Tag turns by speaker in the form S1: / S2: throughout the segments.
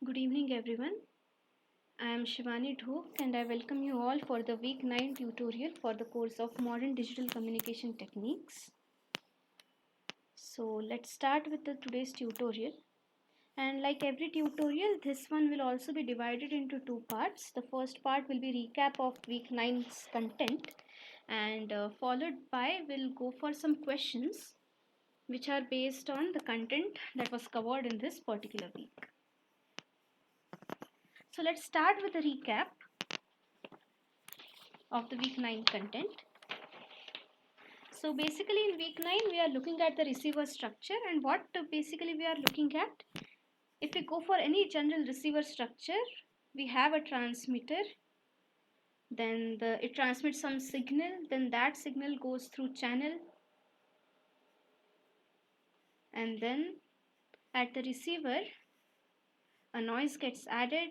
S1: Good evening, everyone. I am Shivani Dhok and I welcome you all for the week 9 tutorial for the course of Modern Digital Communication Techniques. So let's start with the today's tutorial. And like every tutorial, this one will also be divided into two parts. The first part will be recap of week 9's content and followed by we'll go for some questions which are based on the content that was covered in this particular week. So let's start with a recap of the week 9 content. So basically in week 9 we are looking at the receiver structure, and what basically we are looking at, if we go for any general receiver structure, we have a transmitter, then it transmits some signal, then that signal goes through channel, and then at the receiver a noise gets added,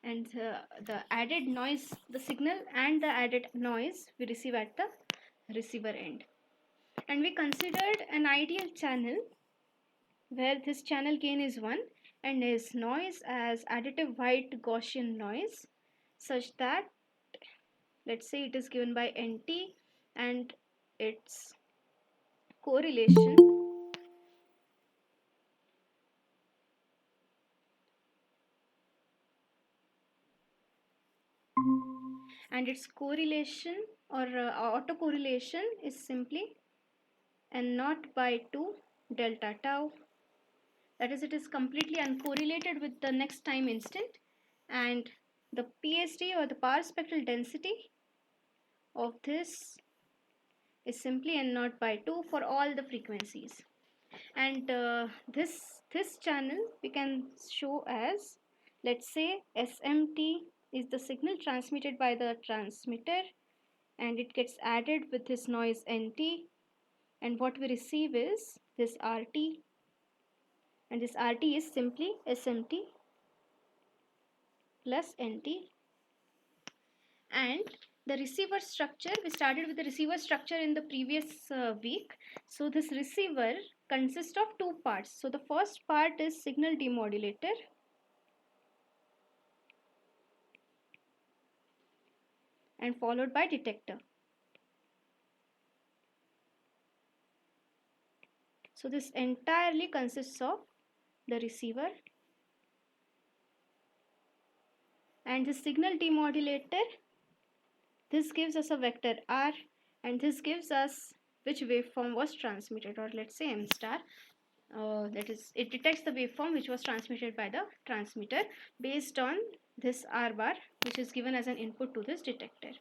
S1: and the added noise, the signal and the added noise we receive at the receiver end. And we considered an ideal channel where this channel gain is 1 and is noise as additive white Gaussian noise, such that let's say it is given by NT and its correlation or autocorrelation is simply N0 by 2 delta tau. That is, it is completely uncorrelated with the next time instant, and the PSD or the power spectral density of this is simply N0 by 2 for all the frequencies. And this channel we can show as, let's say, SMT is the signal transmitted by the transmitter, and it gets added with this noise NT, and what we receive is this RT, and this RT is simply SMT plus NT. And the receiver structure, we started with the receiver structure in the previous week. So this receiver consists of two parts. So the first part is signal demodulator, and followed by detector. So this entirely consists of the receiver, and the signal demodulator, this gives us a vector R, and this gives us which waveform was transmitted, or let's say M star. That is, it detects the waveform which was transmitted by the transmitter based on this R bar, which is given as an input to this detector.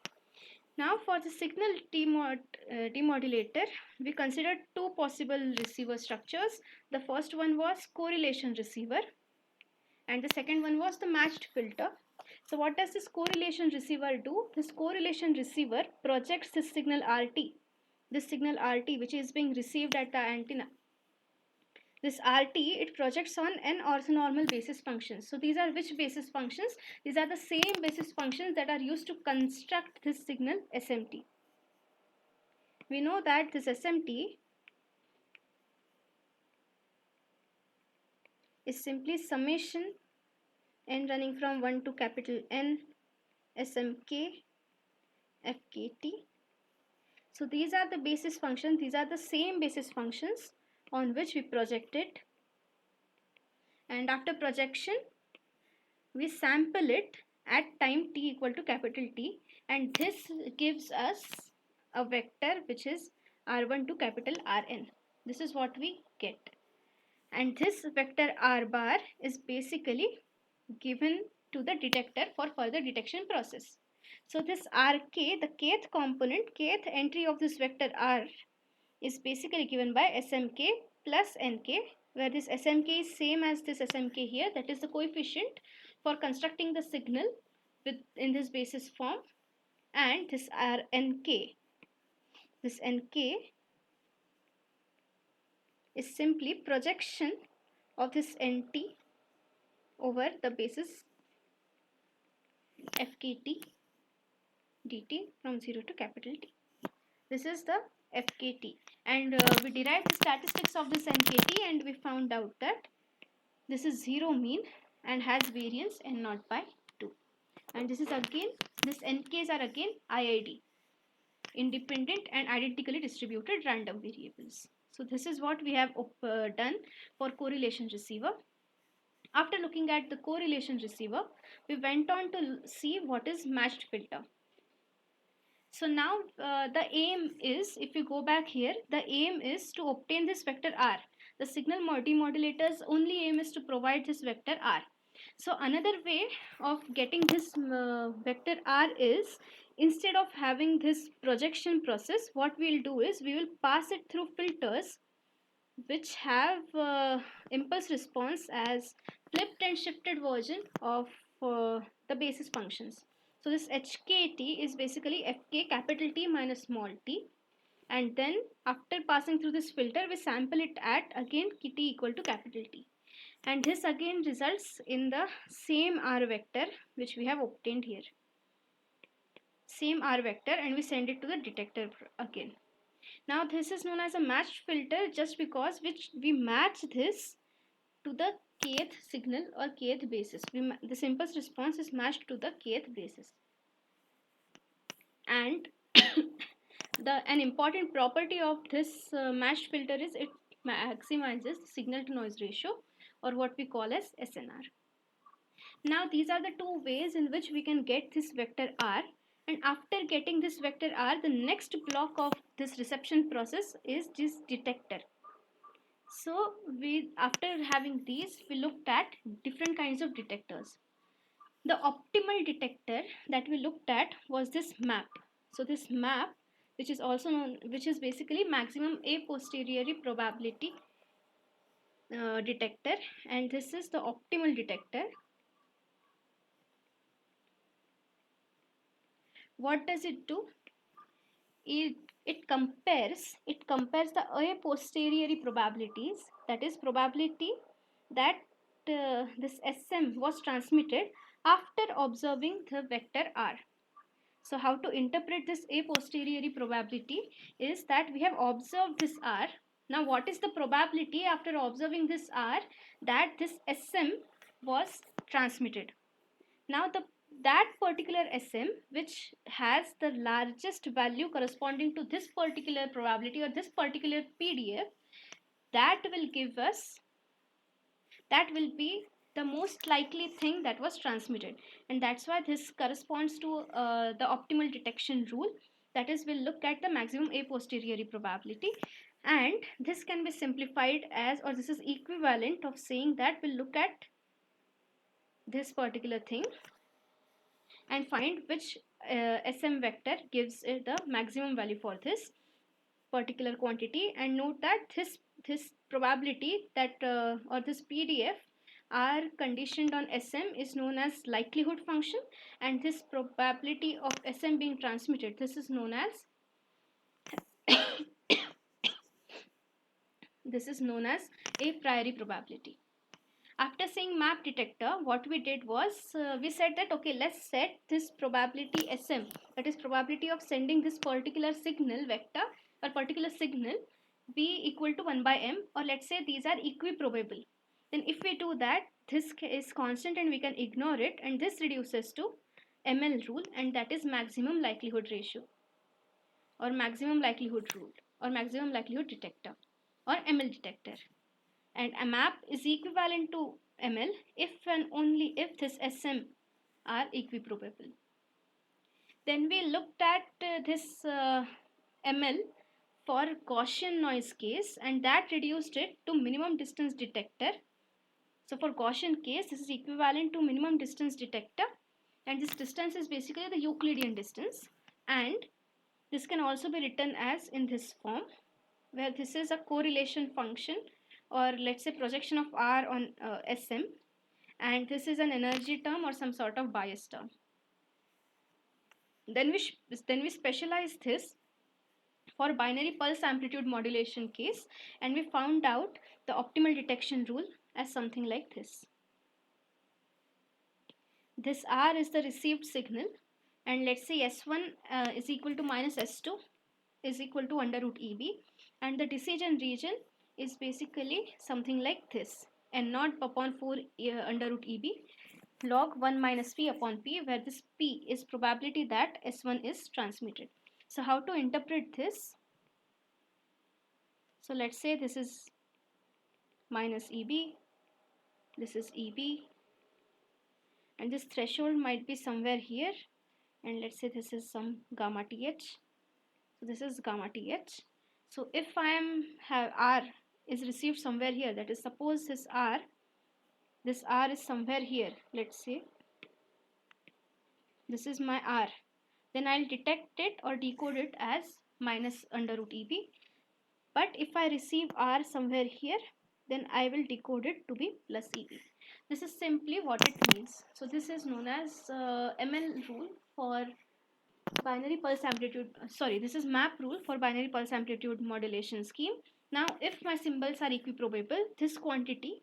S1: Now for the signal demodulator, we considered two possible receiver structures. The first one was correlation receiver, and the second one was the matched filter. So what does this correlation receiver do? This correlation receiver projects this signal RT, which is being received at the antenna. This RT, it projects on n orthonormal basis functions. So these are which basis functions? These are the same basis functions that are used to construct this signal SMT. We know that this SMT is simply summation n running from 1 to capital N SMK FKT. So these are the basis functions, these are the same basis functions on which we project it, and after projection we sample it at time t equal to capital T, and this gives us a vector which is R1 to capital Rn. This is what we get, and this vector R bar is basically given to the detector for further detection process. So this Rk, the kth component, kth entry of this vector R is basically given by Smk plus Nk, where this Smk is same as this Smk here, that is the coefficient for constructing the signal in this basis form, and this Nk. This Nk is simply projection of this Nt over the basis Fkt dt from 0 to capital T. This is the Fkt, and we derived the statistics of this Nkt, and we found out that This is 0 mean and has variance n naught by 2. And this is again, this nks are again IID, independent and identically distributed random variables. So this is what we have done for correlation receiver. After looking at the correlation receiver, we went on to see what is matched filter. So now the aim is, if you go back here, the aim is to obtain this vector R. The signal demodulator's only aim is to provide this vector R. So another way of getting this vector R is, instead of having this projection process, what we'll do is we will pass it through filters which have impulse response as flipped and shifted version of the basis functions. So this HKT is basically FK capital T minus small t, and then after passing through this filter we sample it at again T equal to capital T, and this again results in the same R vector which we have obtained here, same R vector, and we send it to the detector again. Now this is known as a matched filter just because which we match this to the kth signal or kth basis. This impulse response is matched to the kth basis. And an important property of this matched filter is it maximizes signal to noise ratio, or what we call as SNR. Now these are the two ways in which we can get this vector R, and after getting this vector R, the next block of this reception process is this detector. So after having these, we looked at different kinds of detectors. The optimal detector that we looked at was this map. So this map, which is also known, which is basically maximum a posteriori probability detector, and this is the optimal detector. What does it do? It compares the a posteriori probabilities, that is probability that this SM was transmitted after observing the vector R. So how to interpret this a posteriori probability is that we have observed this R. Now what is the probability after observing this R that this SM was transmitted? Now that particular SM which has the largest value corresponding to this particular probability or this particular PDF, that will be the most likely thing that was transmitted, and that's why this corresponds to the optimal detection rule. That is, we'll look at the maximum a posteriori probability, and this can be simplified as, or this is equivalent of saying that we'll look at this particular thing and find which SM vector gives it the maximum value for this particular quantity, and note that this probability that or this PDF are conditioned on SM is known as likelihood function, and this probability of SM being transmitted, this is known as a priori probability. After seeing map detector, what we did was we said that okay, let's set this probability SM, that is probability of sending this particular signal vector or particular signal, be equal to 1 by m, or let's say these are equiprobable. Then if we do that, this is constant and we can ignore it, and this reduces to ML rule, and that is maximum likelihood ratio or maximum likelihood rule or maximum likelihood detector or ML detector. And a map is equivalent to ML if and only if this SM are equiprobable. Then we looked at this ML for Gaussian noise case, and that reduced it to minimum distance detector. So for Gaussian case, this is equivalent to minimum distance detector, and this distance is basically the Euclidean distance, and this can also be written as in this form, where this is a correlation function, or let's say projection of R on SM, and this is an energy term or some sort of bias term. Then we specialize this for binary pulse amplitude modulation case, and we found out the optimal detection rule as something like this. This R is the received signal, and let's say S1 is equal to minus S2 is equal to under root EB, and the decision region is basically something like this. n naught upon 4 under root EB log 1 minus P upon P, where this P is probability that S1 is transmitted. So how to interpret this? So let's say this is minus EB, this is EB, and this threshold might be somewhere here, and let's say this is some gamma TH. So this is gamma TH. So if I am have R is received somewhere here, that is, suppose this R is somewhere here, let's say this is my R, then I'll detect it or decode it as minus under root EB. But if I receive R somewhere here, then I will decode it to be plus EB. This is simply what it means. So this is known as ML rule for binary pulse amplitude. Sorry, this is map rule for binary pulse amplitude modulation scheme. Now, if my symbols are equiprobable, this quantity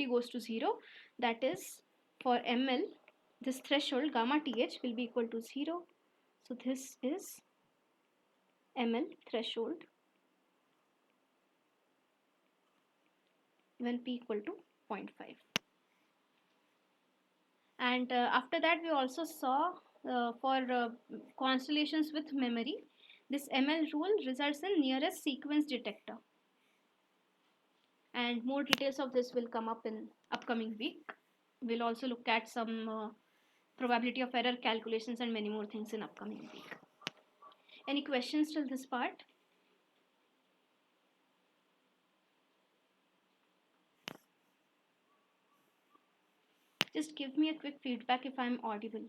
S1: goes to 0. That is, for ML, this threshold gamma TH will be equal to 0. So this is ML threshold when P equal to 0.5. And after that, we also saw for constellations with memory, this ML rule results in nearest sequence detector. And more details of this will come up in upcoming week. We'll also look at some probability of error calculations and many more things in upcoming week. Any questions till this part? Just give me a quick feedback if I'm audible.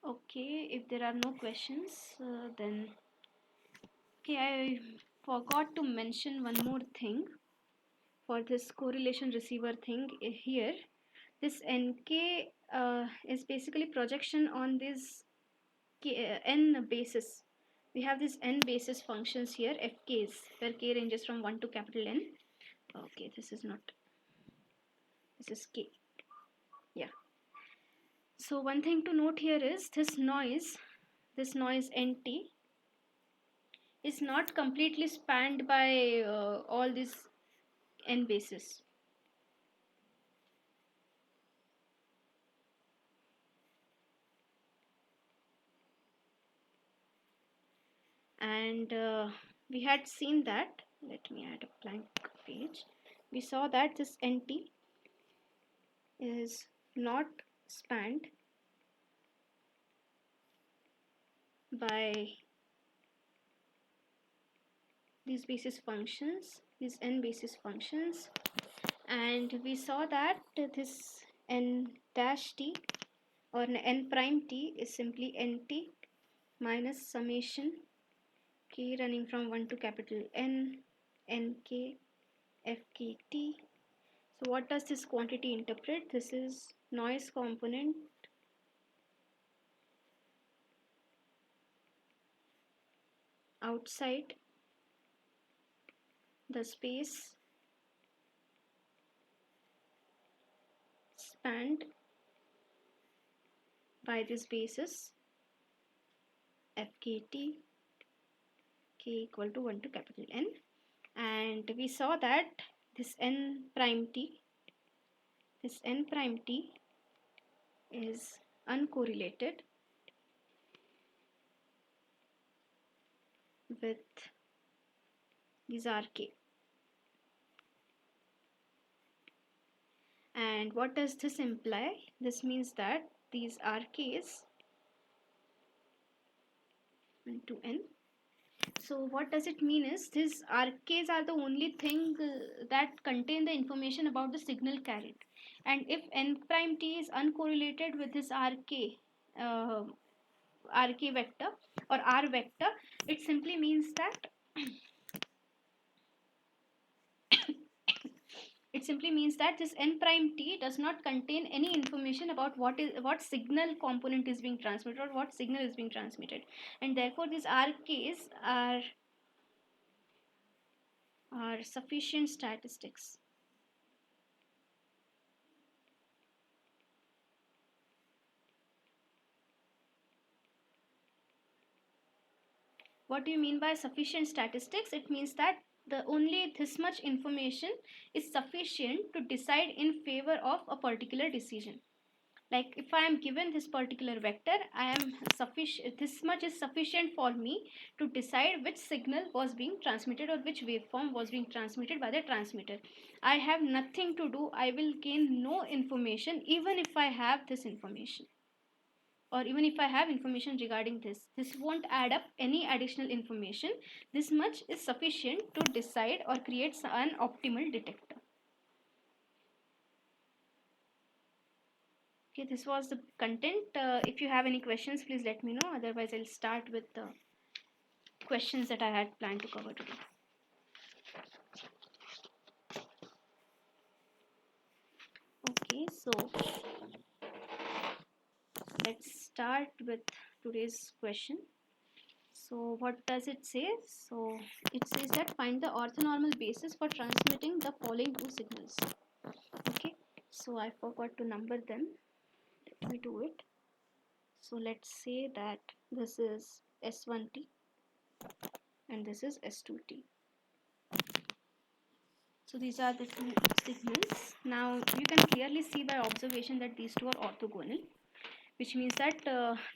S1: Okay, if there are no questions, then okay, I forgot to mention one more thing for this correlation receiver thing here. This NK is basically projection on this n basis. We have these n basis functions here, fk's, where k ranges from 1 to capital N. Okay, this is k. Yeah. So one thing to note here is this noise nt is not completely spanned by all these n bases. And we had seen that, let me add a blank page. We saw that this nt is not spanned by these basis functions, these n basis functions, and we saw that this n dash t or n prime t is simply nt minus summation k running from 1 to capital N, nk, fkt. So what does this quantity interpret? This is noise component outside the space spanned by this basis fkt, k equal to 1 to capital N. And we saw that this n prime t is uncorrelated with these rk. And what does this imply? This means that these rk's 1 to n. So what does it mean is these rk's are the only thing that contain the information about the signal carried. And if n prime t is uncorrelated with this uh, rk vector or r vector, it simply means that this n prime t does not contain any information about what signal component is being transmitted or what signal is being transmitted, and therefore these rk's are sufficient statistics. What do you mean by sufficient statistics? It means that the only this much information is sufficient to decide in favor of a particular decision. Like if I am given this particular vector, I am sufficient, this much is sufficient for me to decide which signal was being transmitted or which waveform was being transmitted by the transmitter. I have nothing to do, I will gain no information even if I have this information, or even if I have information regarding this won't add up any additional information. This much is sufficient to decide or create an optimal detector. Okay, this was the content. If you have any questions, please let me know. Otherwise, I'll start with the questions that I had planned to cover today. Okay, so let's start with today's question. So what does it say? So it says that find the orthonormal basis for transmitting the following two signals. Okay, so I forgot to number them. Let me do it. So let's say that this is S1T and this is S2T. So these are the two signals. Now you can clearly see by observation that these two are orthogonal, which means that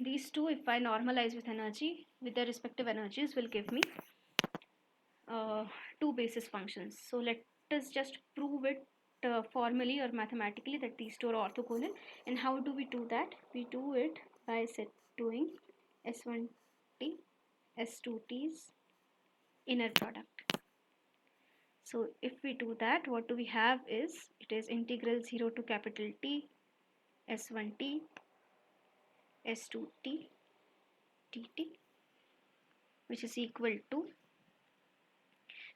S1: these two, if I normalize with energy, with their respective energies, will give me two basis functions. So let us just prove it formally or mathematically that these two are orthogonal. And how do we do that? We do it by doing S1T, S2T's inner product. So if we do that, what do we have is, it is integral 0 to capital T, S1T, S2T, dt, which is equal to,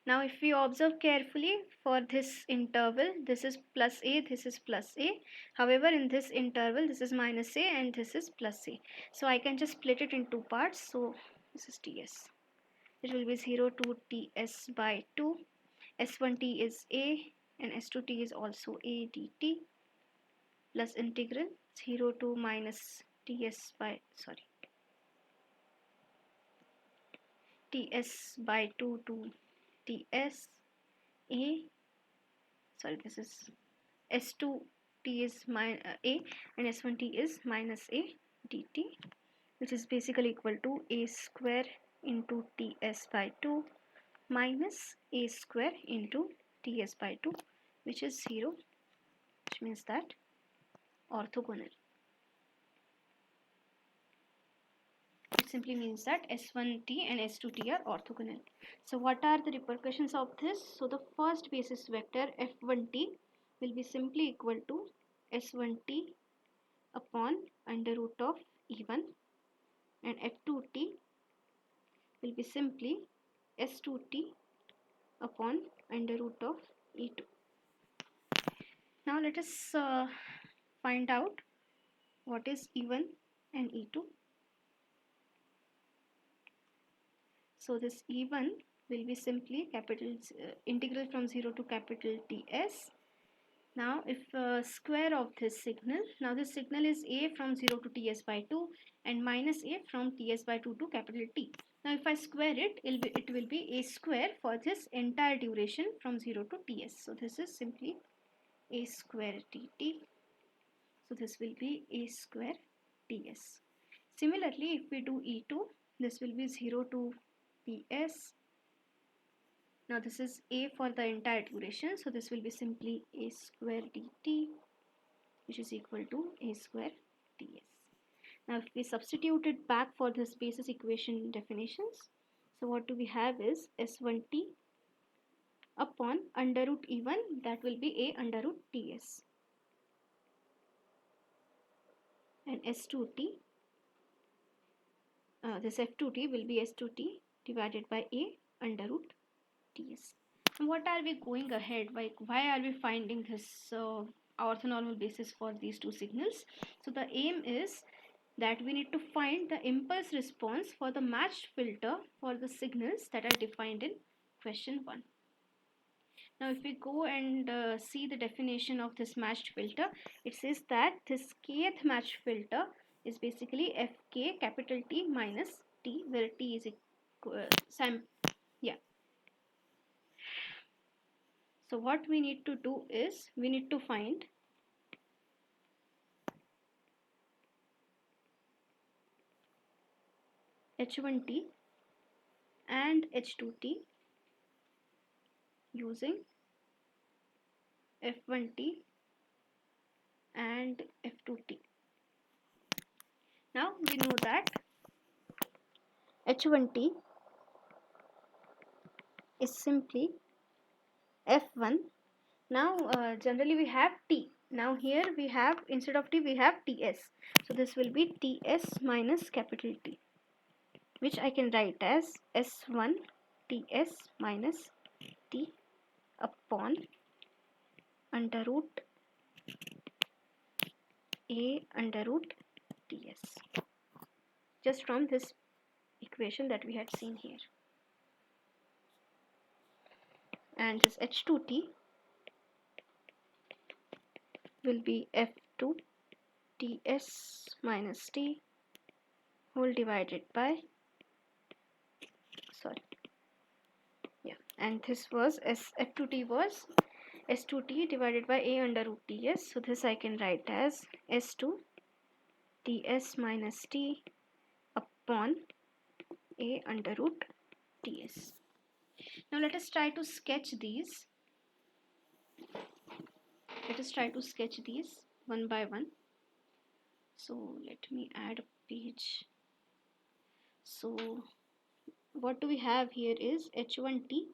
S1: now if we observe carefully for this interval, this is plus A, this is plus A. However, in this interval, this is minus A and this is plus A. So I can just split it in two parts. So this is Ts. It will be 0 to Ts by 2. S1T is A and S2T is also A dt, plus integral 0 to minus Ts by, sorry, Ts by 2 to Ts A, sorry, this is S2T is A and S1T is minus A dt, which is basically equal to A square into Ts by 2 minus A square into Ts by 2, which is 0, which means that orthogonal. It simply means that S1T and S2T are orthogonal. So what are the repercussions of this? So the first basis vector F1T will be simply equal to S1T upon under root of E1, and F2T will be simply S2T upon under root of E2. Now let us find out what is E1 and E2. So this E1 will be simply integral from 0 to capital Ts. Now if square of this signal, now this signal is A from 0 to Ts by 2 and minus A from Ts by 2 to capital T. Now if I square it, it will be A square for this entire duration from 0 to Ts. So this is simply A square dt. So this will be A square Ts. Similarly, if we do E2, this will be 0 to Ts. Now this is A for the entire duration, so this will be simply A square dt, which is equal to A square Ts. Now if we substitute it back for this basis equation definitions, so what do we have is S1T upon under root E1, that will be A under root Ts, and S2T, this F2T will be S2T divided by A under root Ts. And what are we going ahead? Why are we finding this orthonormal basis for these two signals? So the aim is that we need to find the impulse response for the matched filter for the signals that are defined in question 1. Now if we go and see the definition of this matched filter, it says that this kth matched filter is basically Fk capital T minus T, where T is yeah. So what we need to do is we need to find H1T and H2T using F1T and F2T. Now we know that H1T is simply F1. Now generally we have T. Now here we have, instead of T we have TS. So this will be TS minus capital T, which I can write as S1 TS minus T upon under root A under root TS, just from this equation that we had seen here. And this H2T will be F2 TS minus T whole divided by, and this was F2T was S2T divided by A under root TS. So this I can write as S2 TS minus T upon A under root TS. Now let us try to sketch these. Let us try to sketch these one by one. So let me add a page. So what do we have here is H1T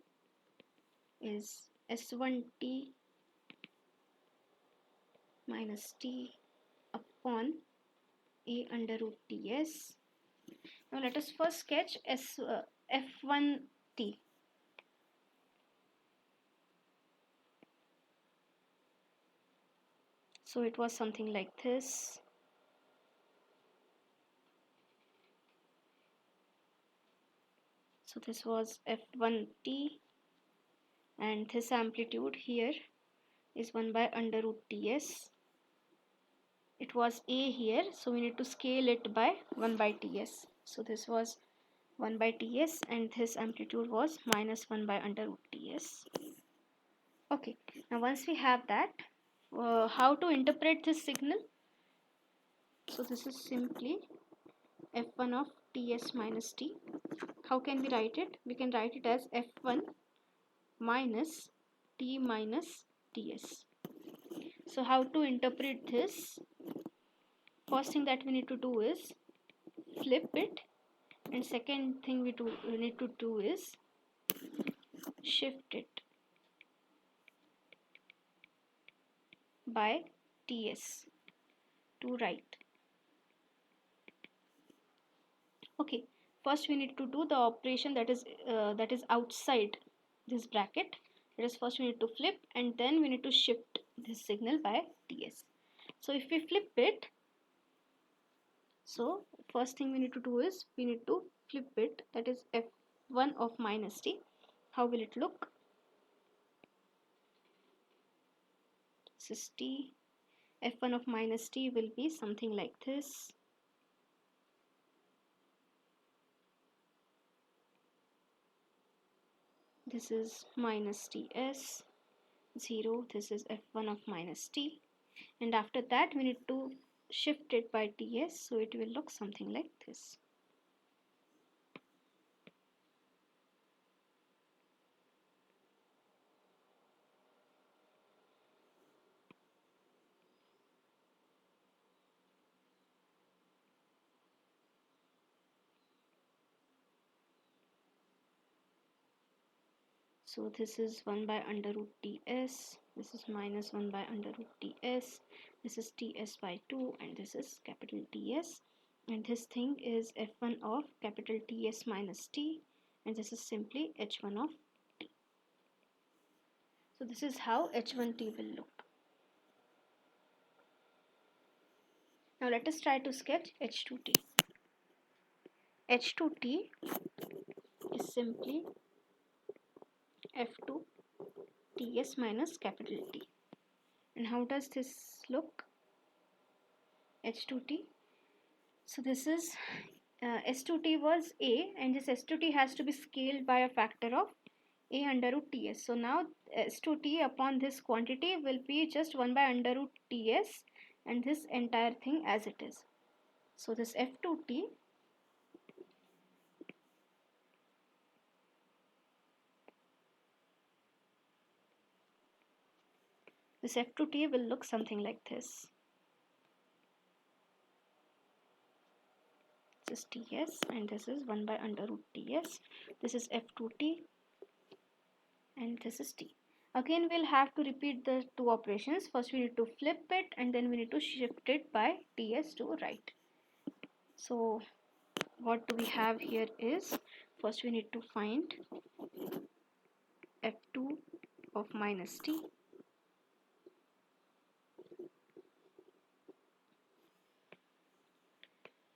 S1: is S1T minus T upon A under root TS. Now let us first sketch F1T. So it was something like this. So this was F1T, and this amplitude here is 1 by under root TS. It was A here, so we need to scale it by 1 by TS. So this was 1 by TS, and this amplitude was minus 1 by under root TS. Okay, now once we have that, how to interpret this signal? So this is simply F1 of TS minus T. How can we write it? We can write it as F1 minus T minus TS. So how to interpret this? First thing that we need to do is flip it, and second thing we need to do is shift it by TS to right. Okay, first we need to do the operation that is outside this bracket. That is, first we need to flip, and then we need to shift this signal by TS. So if we flip it, so first thing we need to do is we need to flip it, that is F1 of minus T. How will it look? This is T. F1 of minus T will be something like this. This is minus TS 0. This is F1 of minus T, and after that we need to shift it by TS, so it will look something like this. So this is 1 by under root TS, this is minus 1 by under root TS, this is TS by 2, and this is capital TS, and this thing is F1 of capital TS minus T, and this is simply H1 of T. So this is how H1T will look. Now let us try to sketch H2T. H2T is simply F2 Ts minus capital T. And how does this look? H2T. So this is S2T was A, and this S2T has to be scaled by a factor of A under root Ts. So now S2T upon this quantity will be just 1 by under root Ts, and this entire thing as it is. So this F2T will look something like this. This is Ts and this is 1 by under root Ts. This is F2T and this is T. Again we'll have to repeat the two operations. First we need to flip it and then we need to shift it by Ts to right. So what do we have here is, first we need to find F2 of minus T.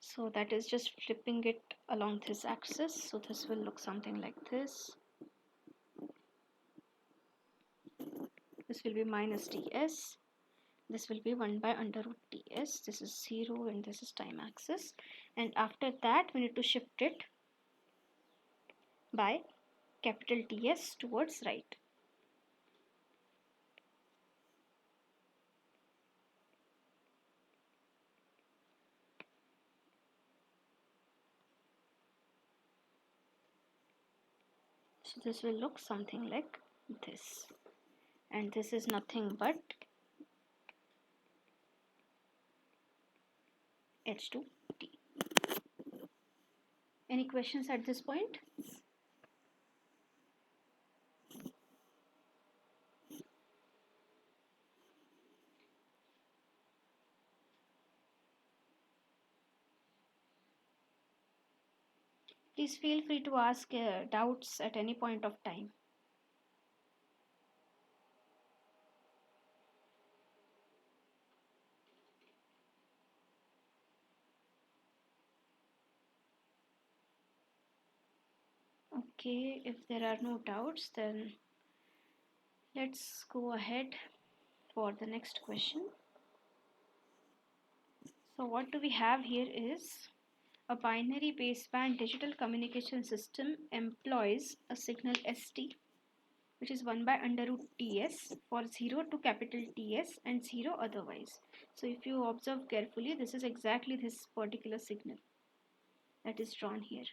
S1: So that is just flipping it along this axis. So this will look something like this. This will be minus Ts. This will be 1 by under root Ts. This is 0 and this is time axis. And after that we need to shift it by capital Ts towards right. So this will look something like this. And this is nothing but H2T. Any questions at this point? Please feel free to ask doubts at any point of time. Okay, if there are no doubts, then let's go ahead for the next question. So what do we have here is, a binary baseband digital communication system employs a signal ST, which is 1 by under root Ts for 0 to capital Ts and 0 otherwise. So if you observe carefully, this is exactly this particular signal that is drawn here.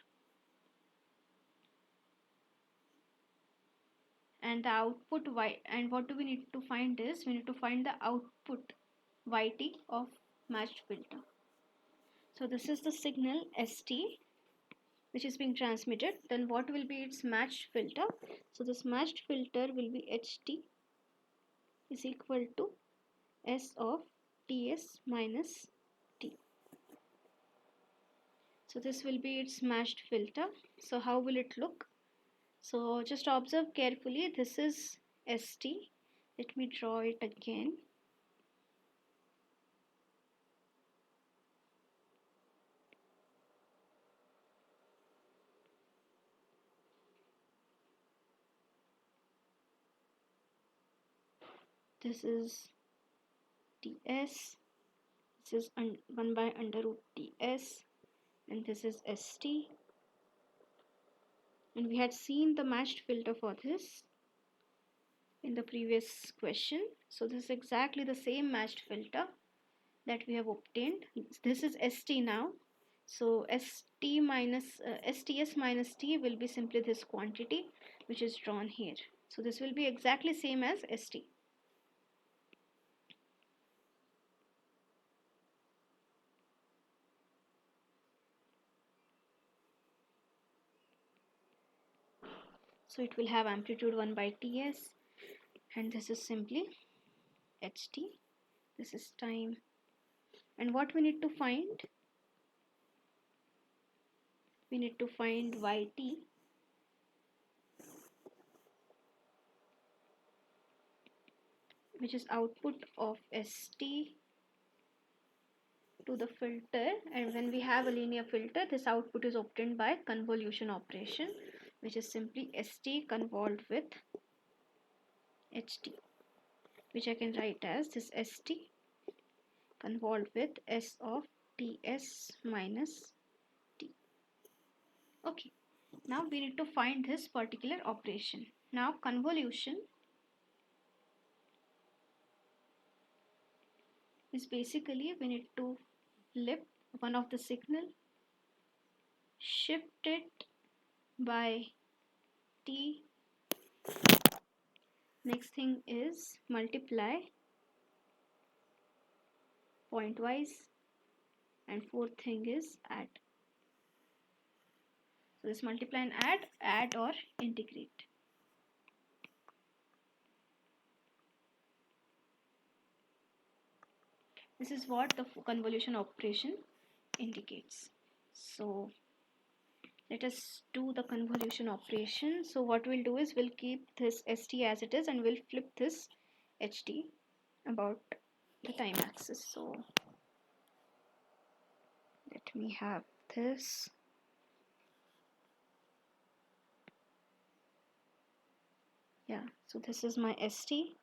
S1: And the output y, and what do we need to find is, we need to find the output yt of matched filter. So this is the signal ST which is being transmitted. Then what will be its matched filter? So this matched filter will be HT is equal to S of Ts minus T. So this will be its matched filter. So how will it look? So just observe carefully. This is ST. Let me draw it again. This is Ts. This is 1 by under root Ts. And this is ST. And we had seen the matched filter for this in the previous question. So this is exactly the same matched filter that we have obtained. This is ST now. So ST minus STS minus T will be simply this quantity which is drawn here. So this will be exactly same as ST. So it will have amplitude 1 by Ts, and this is simply HT. This is time. And what we need to find? We need to find YT, which is output of ST to the filter. And when we have a linear filter, this output is obtained by convolution operation, which is simply ST convolved with ht, which I can write as this st convolved with s of ts minus t. Okay, now we need to find this particular operation. Now convolution is basically we need to flip one of the signal, shift it by t. Next thing is multiply pointwise, and fourth thing is add. So this multiply and add or integrate. This is what the convolution operation indicates. So let us do the convolution operation. So what we'll do is we'll keep this st as it is and we'll flip this ht about the time axis. So let me have this. Yeah, so this is my st.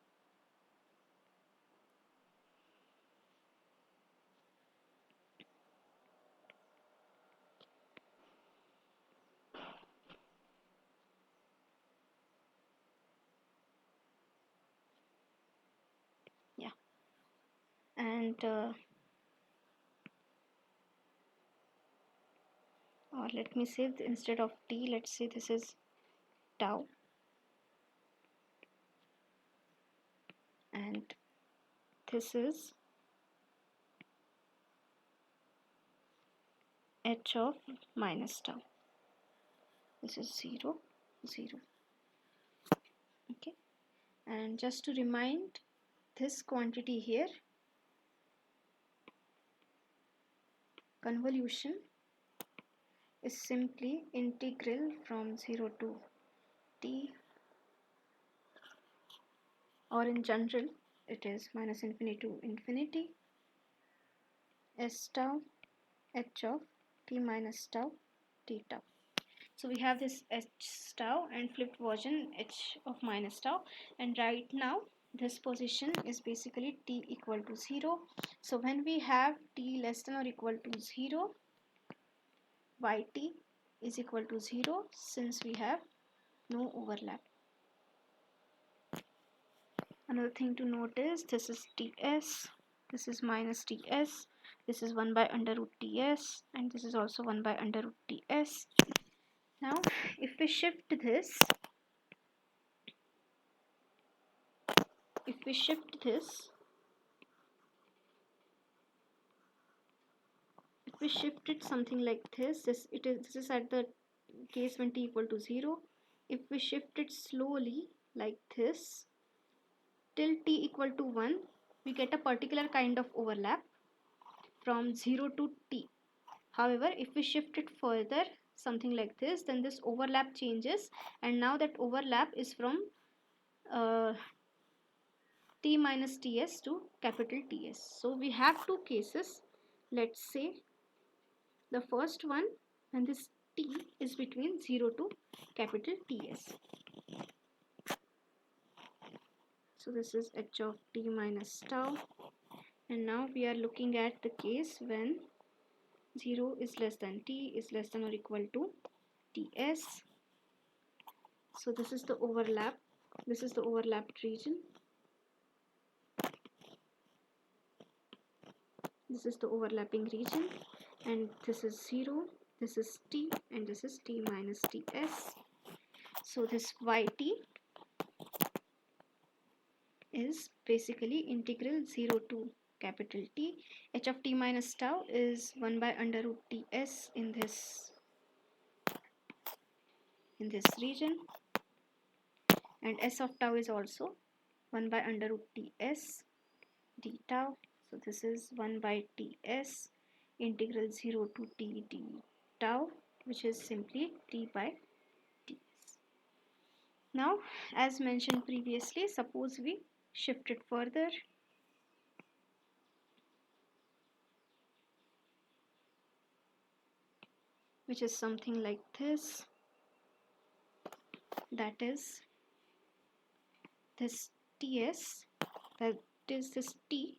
S1: Yeah, and or let me say instead of t, let's say this is tau, and this is h of minus tau. This is 0 0. Okay, and just to remind, this quantity here, convolution, is simply integral from 0 to t, or in general it is minus infinity to infinity s tau h of t minus tau t tau. So we have this h tau and flipped version h of minus tau, and right now this position is basically t equal to 0. So when we have t less than or equal to 0, yt is equal to 0 since we have no overlap. Another thing to note is this is ts, this is minus ts, this is 1 by under root ts, and this is also 1 by under root ts. Now if we shift this, if we shift it something like this, this is at the case when t equal to 0. If we shift it slowly like this till t equal to 1, we get a particular kind of overlap from 0 to t. However, if we shift it further something like this, then this overlap changes, and now that overlap is from t minus ts to capital Ts. So we have two cases. Let's say the first one, and this t is between 0 to capital Ts. So this is h of t minus tau, and now we are looking at the case when 0 is less than t is less than or equal to Ts. So this is the overlap, this is the overlapped region, this is the overlapping region, and this is 0, this is t, and this is t minus ts. So this yt is basically integral 0 to capital T. H of t minus tau is 1 by under root ts in this region, and s of tau is also 1 by under root ts d tau. So this is 1 by ts integral 0 to t d tau, which is simply t by ts. Now, as mentioned previously, suppose we shift it further. Which is something like this. That is, this TS, that is this T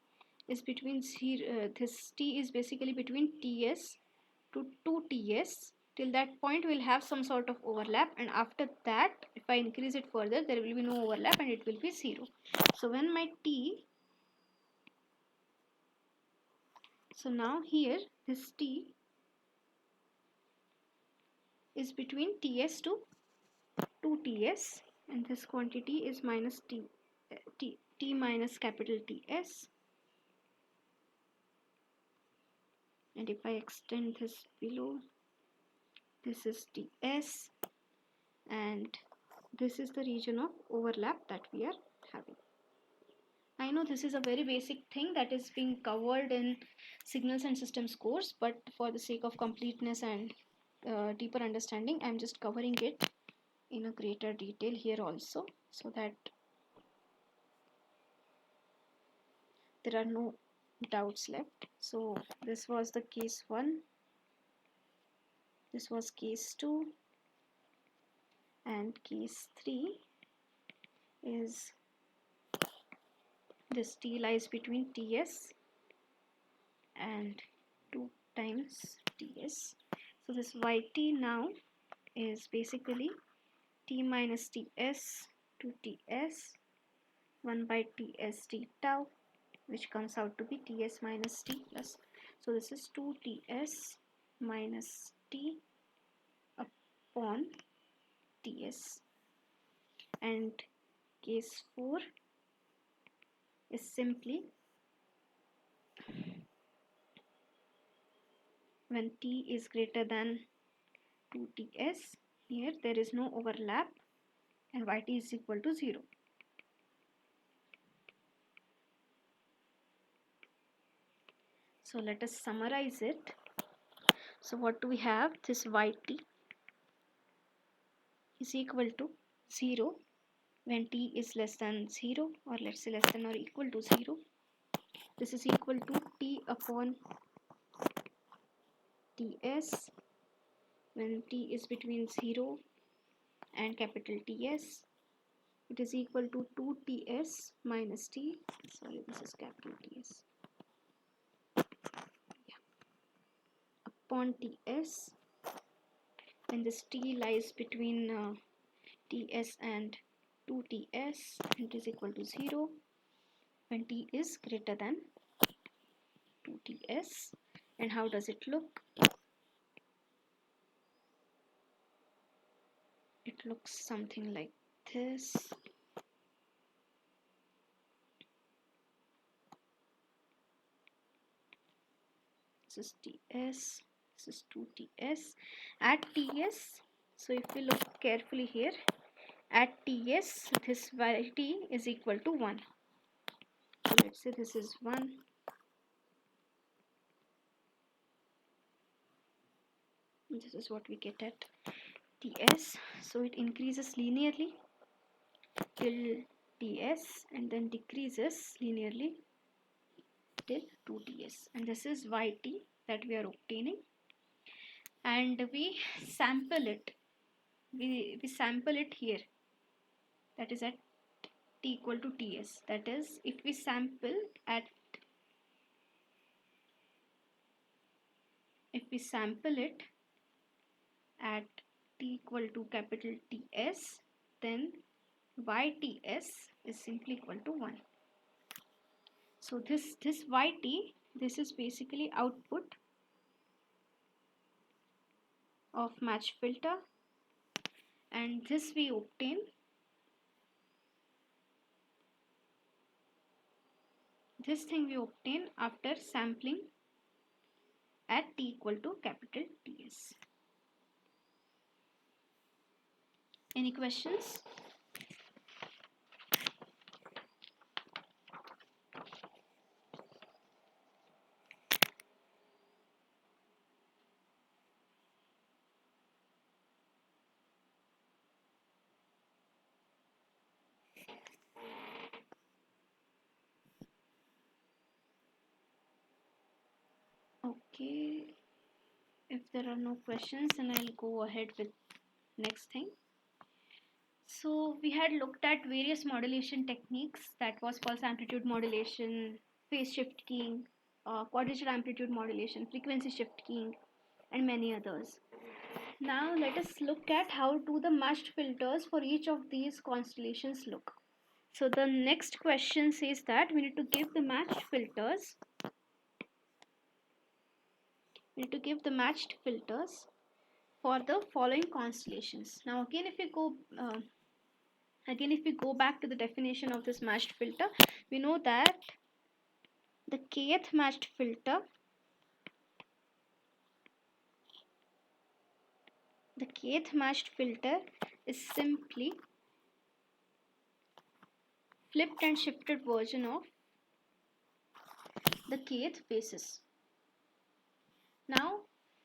S1: is between 0, this T is basically between TS to 2TS. Till that point we'll have some sort of overlap, and after that if I increase it further there will be no overlap and it will be 0. So when my T, so now here this T is between TS to 2TS, and this quantity is minus T minus capital TS. And if I extend this below, this is TS, and this is the region of overlap that we are having. I know this is a very basic thing that is being covered in signals and systems course, but for the sake of completeness and deeper understanding, I'm just covering it in a greater detail here also, so that there are no doubts left. So this was the case 1, this was case 2, and case 3 is this T lies between TS and 2 times TS. So this YT now is basically T minus TS to TS 1 by TS T tau, which comes out to be TS minus T plus. So this is 2TS minus T upon TS. And case 4 is simply when T is greater than 2TS, here there is no overlap and YT is equal to 0. So let us summarize it. So what do we have? This YT is equal to 0 when T is less than 0, or let's say less than or equal to 0. This is equal to T upon TS when T is between 0 and capital TS. It is equal to 2TS minus T, sorry, this is capital TS, upon TS when this T lies between TS and 2TS, and it is equal to 0 when T is greater than 2TS. And how does it look? It looks something like this. This is TS, this is 2TS. At TS, so if we look carefully here, at TS this YT is equal to 1. So let's say this is 1. This is what we get at TS. So it increases linearly till TS and then decreases linearly till 2TS, and this is YT that we are obtaining, and we sample it. We sample it here, that is at T equal to TS. That is, if we sample it at T equal to capital TS, then YTS is simply equal to 1. So this YT, this is basically output of match filter, and this we obtain after sampling at T equal to capital TS. Any questions? Okay, if there are no questions, then I'll go ahead with next thing. So we had looked at various modulation techniques, that was pulse amplitude modulation, phase shift keying, quadrature amplitude modulation, frequency shift keying, and many others. Now let us look at how do the matched filters for each of these constellations look. So the next question says that we need to give the matched filters. We need to give the matched filters for the following constellations. Now again if we go back to the definition of this matched filter, we know that the kth matched filter, is simply flipped and shifted version of the kth basis. Now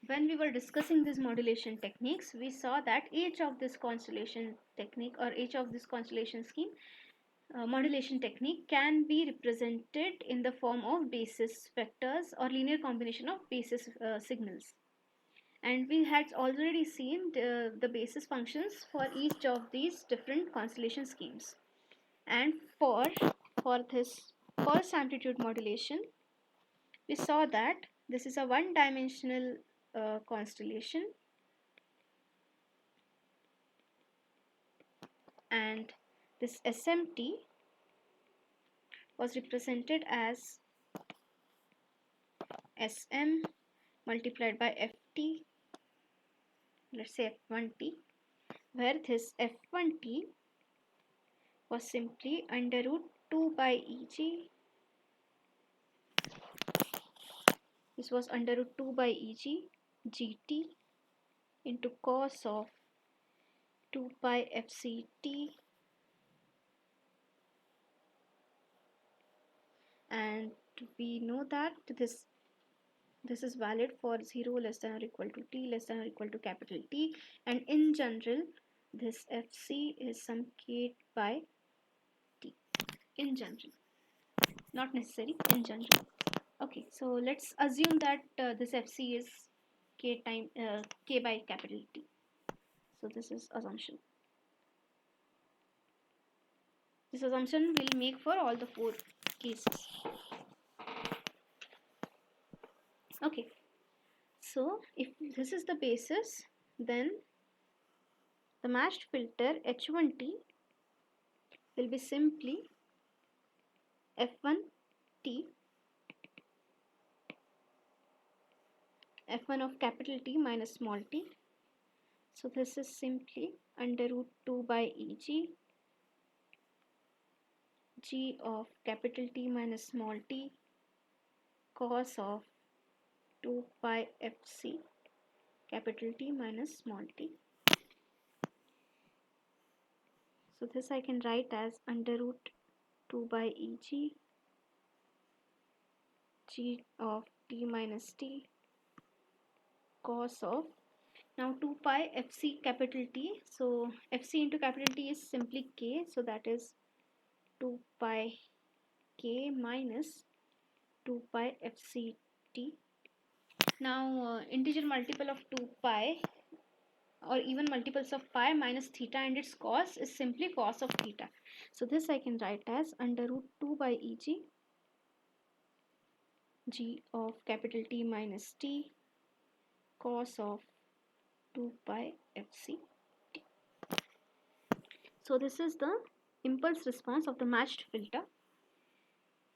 S1: when we were discussing these modulation techniques, we saw that each of this constellation technique or each of this constellation scheme modulation technique can be represented in the form of basis vectors or linear combination of basis signals. And we had already seen the basis functions for each of these different constellation schemes. And for this pulse amplitude modulation, we saw that this is a one-dimensional constellation, and this SMT was represented as Sm multiplied by Ft, let's say F1t, where this F1t was simply under root 2 by Eg. This was under root 2 by Eg gt into cos of 2 pi Fct, and we know that this is valid for 0 less than or equal to t less than or equal to capital T, and in general this Fc is some k by t in general, not necessary, in general. Okay, so let's assume that this Fc is k by capital T. So this is assumption. This assumption will make for all the 4 cases. Okay, so if this is the basis, then the matched filter H1T will be simply F1T, F1 of capital T minus small t. So this is simply under root 2 by Eg g of capital T minus small t cos of 2 pi Fc capital T minus small t. So this I can write as under root 2 by Eg g of t minus t cos of, now 2 pi Fc capital T, so Fc into capital T is simply k, so that is 2 pi k minus 2 pi Fct. Now integer multiple of 2 pi or even multiples of pi minus theta and its cos is simply cos of theta. So this I can write as under root 2 by Eg g of capital T minus t cos of 2 pi Fc. So this is the impulse response of the matched filter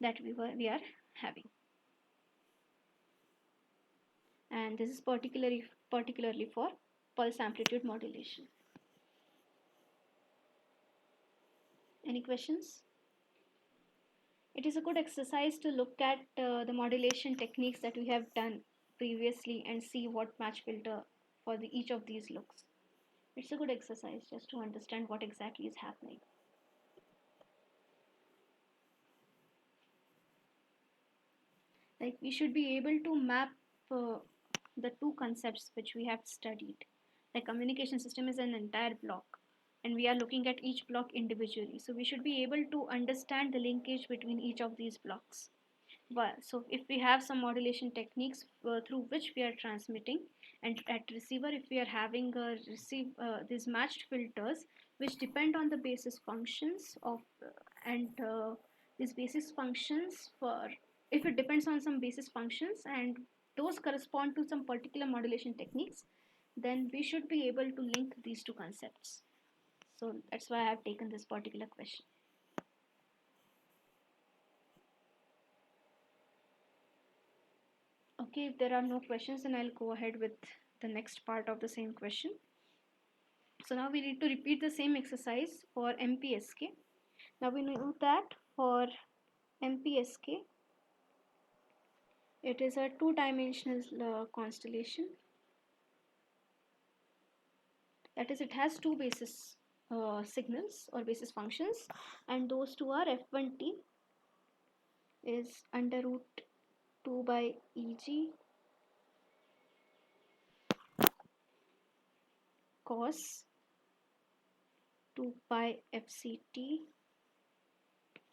S1: that we are having, and this is particularly for pulse amplitude modulation. Any questions? It is a good exercise to look at the modulation techniques that we have done previously and see what match filter for each of these looks. It's a good exercise just to understand what exactly is happening. Like we should be able to map the two concepts which we have studied. The communication system is an entire block and we are looking at each block individually. So we should be able to understand the linkage between each of these blocks. So if we have some modulation techniques through which we are transmitting, and at receiver if we are having these matched filters which depend on the basis functions of and these basis functions for, if it depends on some basis functions and those correspond to some particular modulation techniques, then we should be able to link these two concepts. So that's why I have taken this particular question. Okay, if there are no questions, then I'll go ahead with the next part of the same question. So now we need to repeat the same exercise for MPSK. Now we know that for MPSK, it is a two-dimensional constellation. That is, it has two basis signals or basis functions, and those two are f1t is under root 2 by Eg cos 2 pi fct,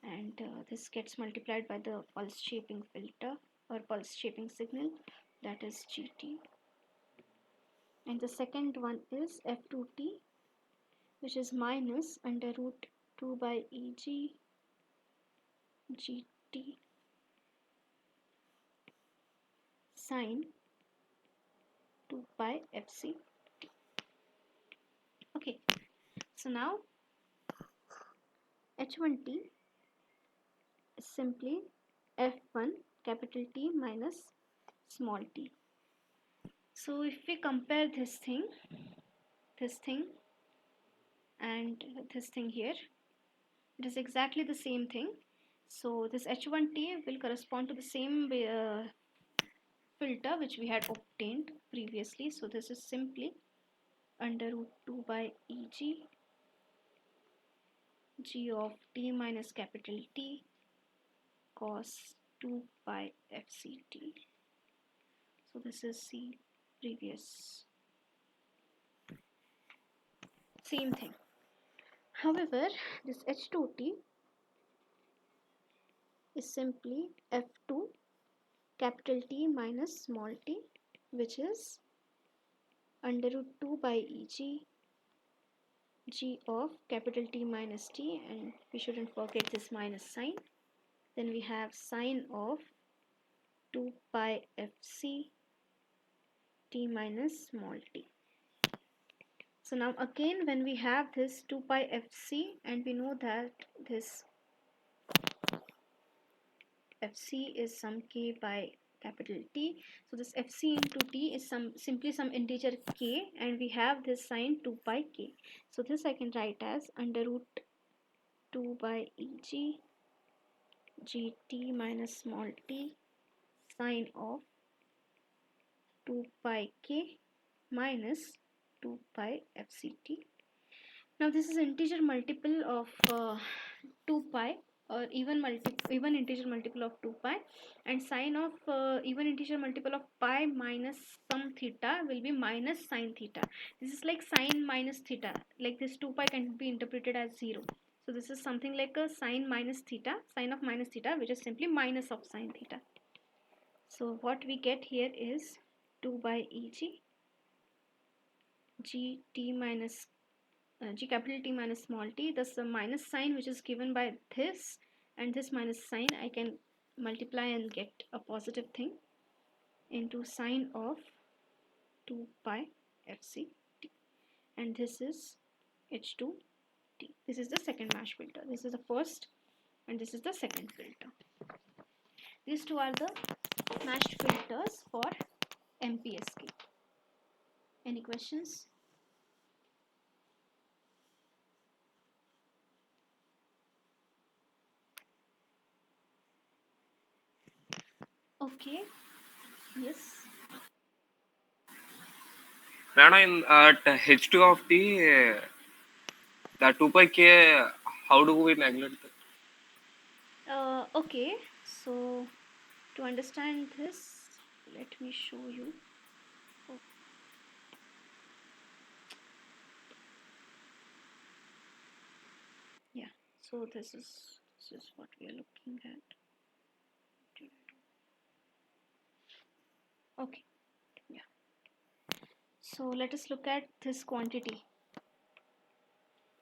S1: and this gets multiplied by the pulse shaping filter or pulse shaping signal, that is gt. And the second one is f2t, which is minus under root 2 by Eg gt sine 2 pi fc. Okay, so now h1t is simply f1 capital T minus small t. So if we compare this thing and this thing here, it is exactly the same thing. So this h1t will correspond to the same filter which we had obtained previously. So this is simply under root 2 by Eg g of t minus capital T cos 2 pi fct. So this is the previous same thing. However, this h2t is simply f2 capital T minus small t, which is under root 2 by Eg g of capital T minus t, and we shouldn't forget this minus sign. Then we have sine of 2 pi fc t minus small t. So now again, when we have this 2 pi fc, and we know that this fc is some k by capital T. So this fc into t is simply some integer k, and we have this sine 2 pi k. So this I can write as under root 2 by Eg gt minus small t sine of 2 pi k minus 2 pi fct. Now this is integer multiple of 2 pi, or even integer multiple of 2 pi, and sine of even integer multiple of pi minus some theta will be minus sine theta. This is like sine minus theta, like this 2 pi can be interpreted as 0. So this is something like a sine minus theta, sine of minus theta, which is simply minus of sine theta. So what we get here is 2 by Eg gt minus g capital T minus small t. Thus the minus sign which is given by this and this minus sign, I can multiply and get a positive thing into sine of 2 pi fc t, and this is h2 t. This is the second mesh filter. This is the first and this is the second filter. These two are the meshed filters for MPSK. Any questions? Okay. Yes.
S2: Rana, in at H2 of T, the 2 pi k, how do we neglect that?
S1: Okay. So to understand this, let me show you. Oh, yeah. So this is what we are looking at. Okay, yeah. So let us look at this quantity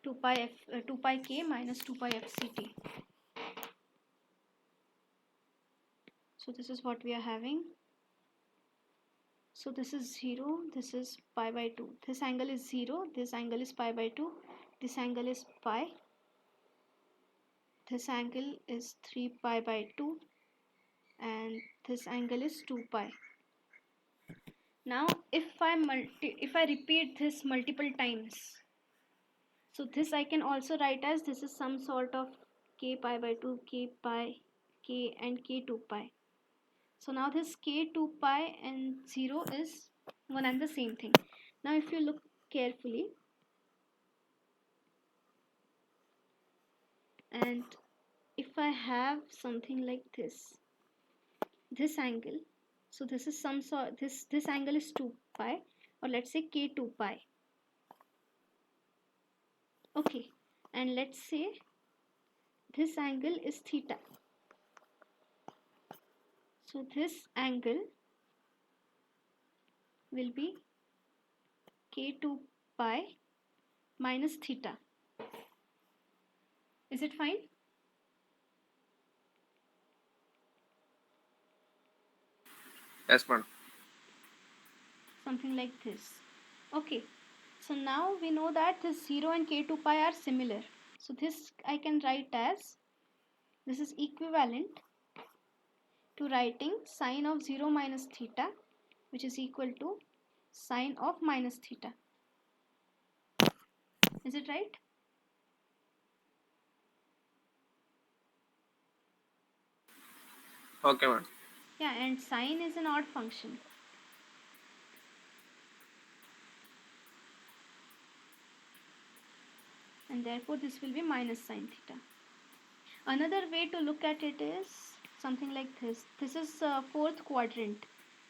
S1: 2 pi k minus 2 pi fct. So this is what we are having. So this is 0, this is pi by 2. This angle is 0, this angle is pi by 2, this angle is pi, this angle is 3 pi by 2, and this angle is 2 pi. Now if I repeat this multiple times, so this I can also write as this is some sort of k pi by 2, k pi, k and k2 pi. So now this k2 pi and 0 is one and the same thing. Now if you look carefully, and if I have something like this angle, so this is some sort, this angle is 2 pi, or let's say k2 pi. Okay, and let's say this angle is theta. So this angle will be k2 pi minus theta. Is it fine?
S2: Yes, madam.
S1: Something like this. Okay, so now we know that this 0 and k2 pi are similar. So this I can write as, this is equivalent to writing sine of 0 minus theta, which is equal to sine of minus theta. Is it right?
S2: Okay, madam.
S1: Yeah, and sine is an odd function. And therefore this will be minus sine theta. Another way to look at it is something like this. This is fourth quadrant,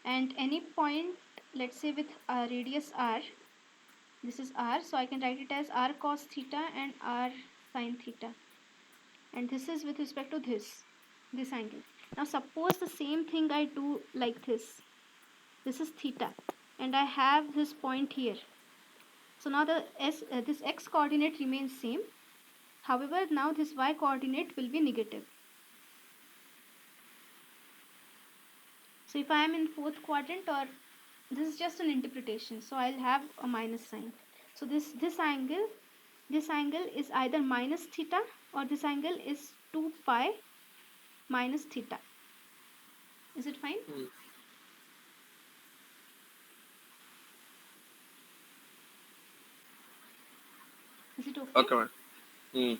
S1: and any point, let's say with a radius r, this is r, so I can write it as r cos theta and r sin theta, and this is with respect to this angle. Now suppose the same thing I do like this is theta, and I have this point here. So now this x coordinate remains same, however now this y coordinate will be negative. So if I am in fourth quadrant, or this is just an interpretation, so I'll have a minus sign. So this angle is either minus theta, or this angle is 2 pi minus theta. Is it fine?
S2: Mm.
S1: Is it okay?
S2: Okay, madam. Mm.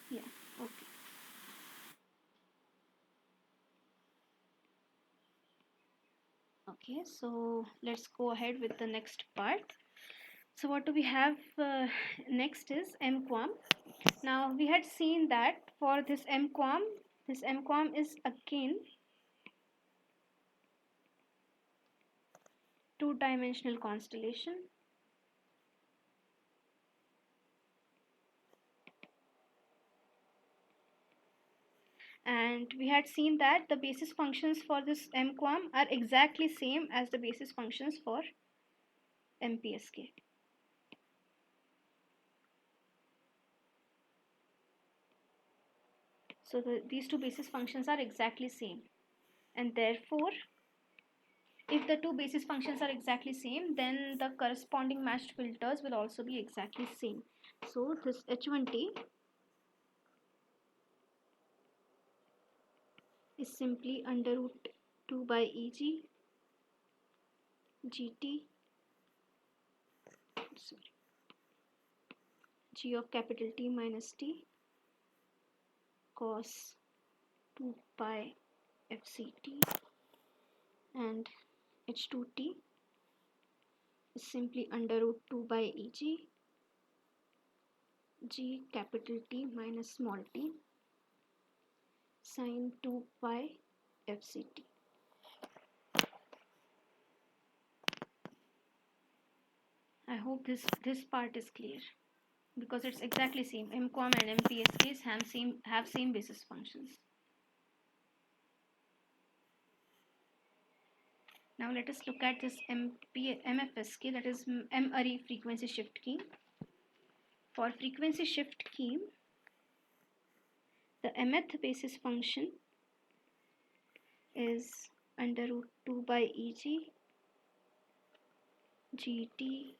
S1: Yeah, okay. Okay, so let's go ahead with the next part. So what do we have next is MQAM. Now we had seen that for this MQAM is again two-dimensional constellation, and we had seen that the basis functions for this MQAM are exactly same as the basis functions for MPSK. So these two basis functions are exactly same, and therefore if the two basis functions are exactly same, then the corresponding matched filters will also be exactly same. So this H1T is simply under root 2 by EG GT, sorry, G of capital T minus T cos 2 pi FCT, and H2T is simply under root 2 by EG G capital T minus small t sine 2 pi FCT. I hope this part is clear, because it's exactly same. MQAM and MPSKs have same basis functions. Now let us look at this MFS key, that is M-array frequency shift key. For frequency shift key, the mth basis function is under root 2 by Eg gt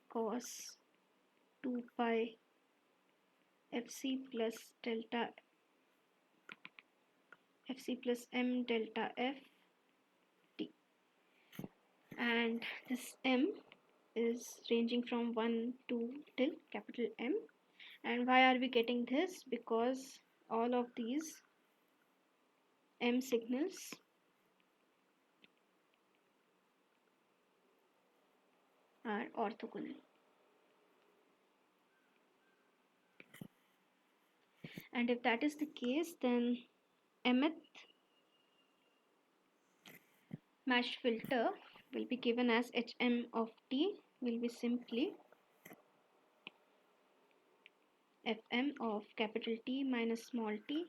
S1: cos 2 pi fc plus delta fc plus m delta f t, and this m is ranging from 1 to till capital M. And why are we getting this? Because all of these M signals are orthogonal. And if that is the case, then mth matched filter will be given as hm of t will be simply fm of capital T minus small t,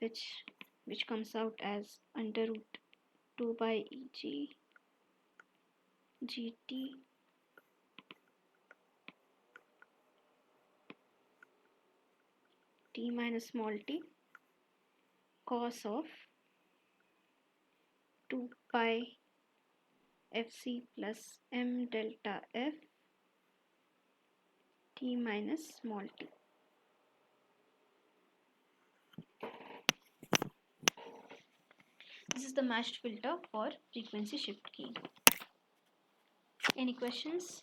S1: which comes out as under root 2 by Eg gt t minus small t cos of 2 pi fc plus m delta f t minus small t. This is the matched filter for frequency shift key. Any questions?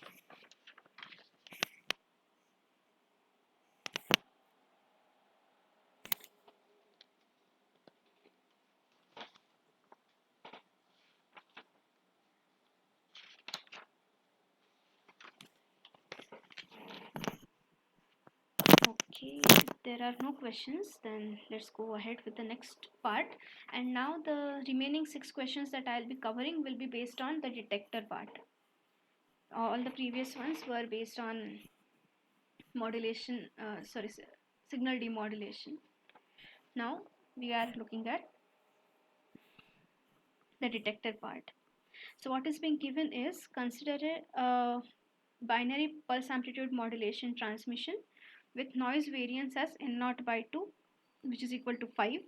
S1: Okay, if there are no questions, then let's go ahead with the next part. And now the remaining 6 questions that I'll be covering will be based on the detector part. All the previous ones were based on modulation, signal demodulation. Now we are looking at the detector part. So what is being given is, consider a binary pulse amplitude modulation transmission with noise variance as n0 by 2, which is equal to 5,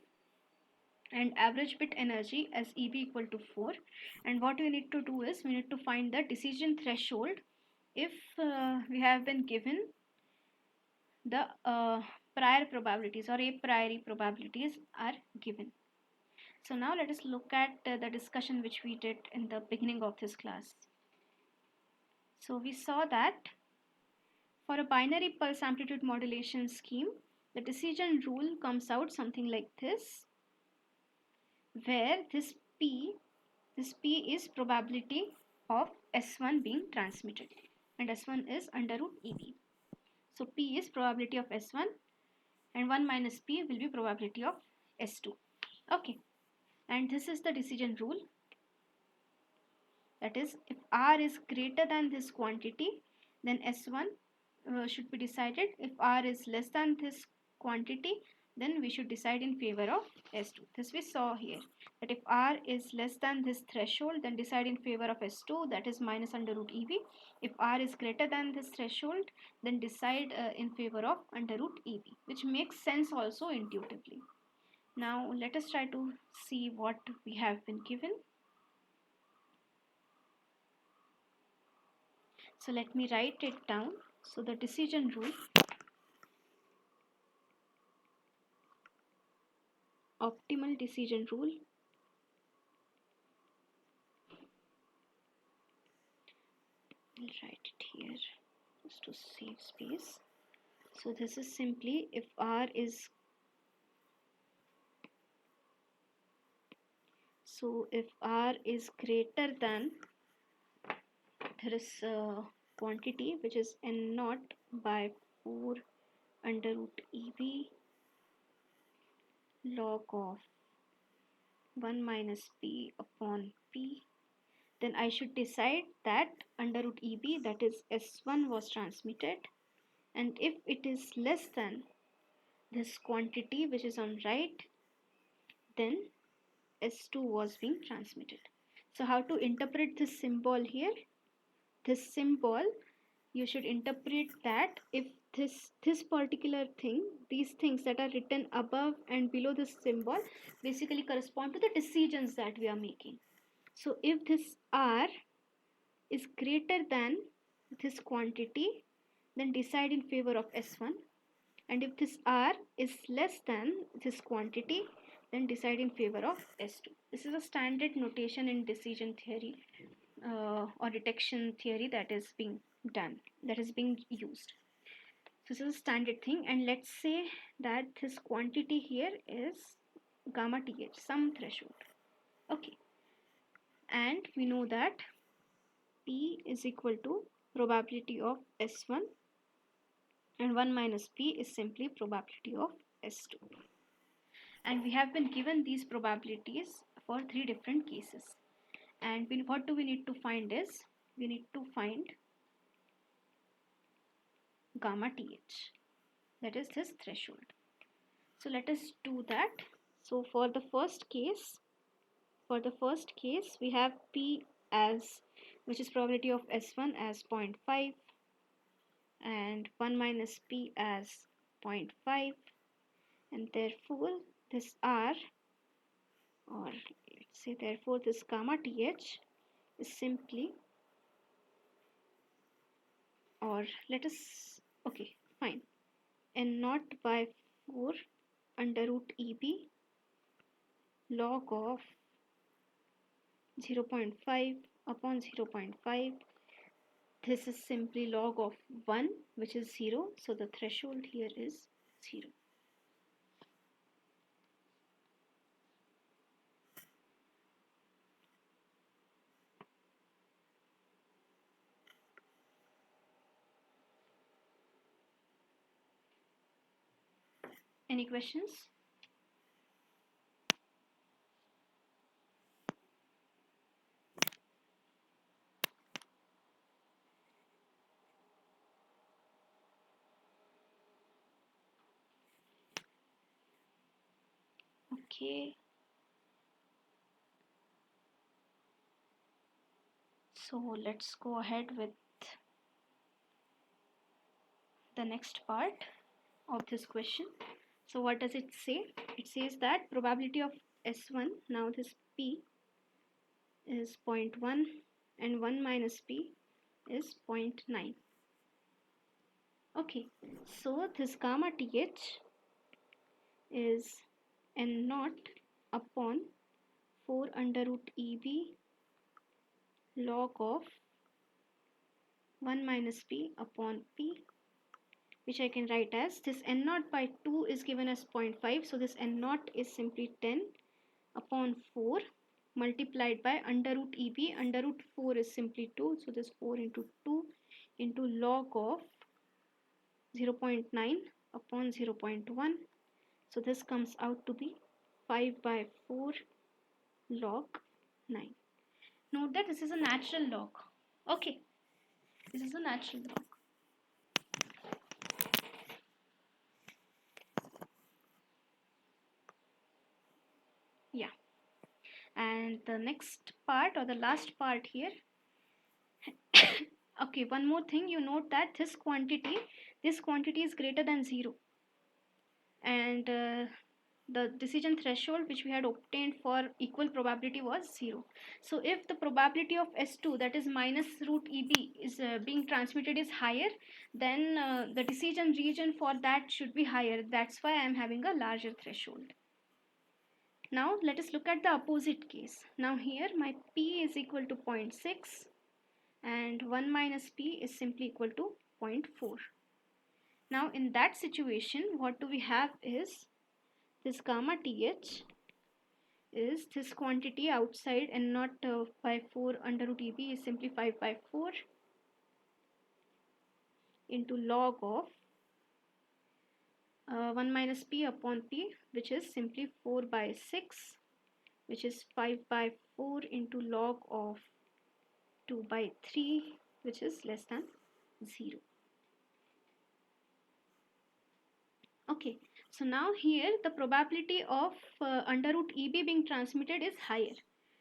S1: and average bit energy as EB equal to 4. And what we need to do is, we need to find the decision threshold if we have been given the prior probabilities, or a priori probabilities are given. So now let us look at the discussion which we did in the beginning of this class. So we saw that for a binary pulse amplitude modulation scheme, the decision rule comes out something like this, where this P is probability of S1 being transmitted, and S1 is under root EB. So P is probability of S1, and 1 minus P will be probability of S2. Okay, and this is the decision rule. That is, if R is greater than this quantity, then S1 should be decided. If R is less than this quantity, then we should decide in favor of S2. This we saw here, that if R is less than this threshold, then decide in favor of S2, that is minus under root EB. If R is greater than this threshold, then decide in favor of under root EB, which makes sense also intuitively. Now let us try to see what we have been given. So let me write it down. So the decision rule, optimal decision rule, I'll write it here just to save space. So this is simply, if R is, greater than, there is a quantity which is n0 by 4 under root EB log of 1 minus P upon P, then I should decide that under root EB, that is S1, was transmitted, and if it is less than this quantity which is on right, then S2 was being transmitted. So how to interpret this symbol here? This symbol, you should interpret that if this particular thing, these things that are written above and below this symbol basically correspond to the decisions that we are making. So if this R is greater than this quantity, then decide in favor of S1, and if this R is less than this quantity, then decide in favor of S2. This is a standard notation in decision theory or detection theory that is being done, that is being used. So this is a standard thing, and let's say that this quantity here is gamma th, some threshold. Okay, and we know that P is equal to probability of S1, and 1 minus P is simply probability of S2. And we have been given these probabilities for 3 different cases. And what do we need to find is, we need to find gamma th, that is this threshold. So let us do that. So for the first case, we have P as, which is probability of S1 as 0.5, and 1 minus P as 0.5, and therefore this R, or let's say therefore this gamma th is simply, or let us, okay, fine, n naught by 4 under root EB log of 0.5 upon 0.5. This is simply log of 1, which is 0, so the threshold here is 0. Any questions? Okay. So let's go ahead with the next part of this question. So what does it say? It says that probability of S1, now this P is 0.1 and 1 minus P is 0.9. Okay, so this gamma th is n naught upon 4 under root EB log of 1 minus P upon P, which I can write as, this n naught by 2 is given as 0.5, so this n naught is simply 10 upon 4 multiplied by under root EB, under root 4 is simply 2, so this 4 into 2 into log of 0.9 upon 0.1, so this comes out to be 5 by 4 log 9. Note that this is a natural log. Okay, this is a natural log. Yeah, and the next part, or the last part here, okay, one more thing, you note that this quantity is greater than 0, and the decision threshold which we had obtained for equal probability was 0. So if the probability of S2, that is minus root EB, is being transmitted is higher, then the decision region for that should be higher. That's why I am having a larger threshold. Now let us look at the opposite case. Now here my P is equal to 0.6 and 1 minus P is simply equal to 0.4. Now in that situation, what do we have is, this gamma th is this quantity outside n naught by 4 under root EB is simply 5 by 4 into log of 1 minus P upon P, which is simply 4 by 6, which is 5 by 4 into log of 2 by 3, which is less than 0. Okay, So now here the probability of under root EB being transmitted is higher.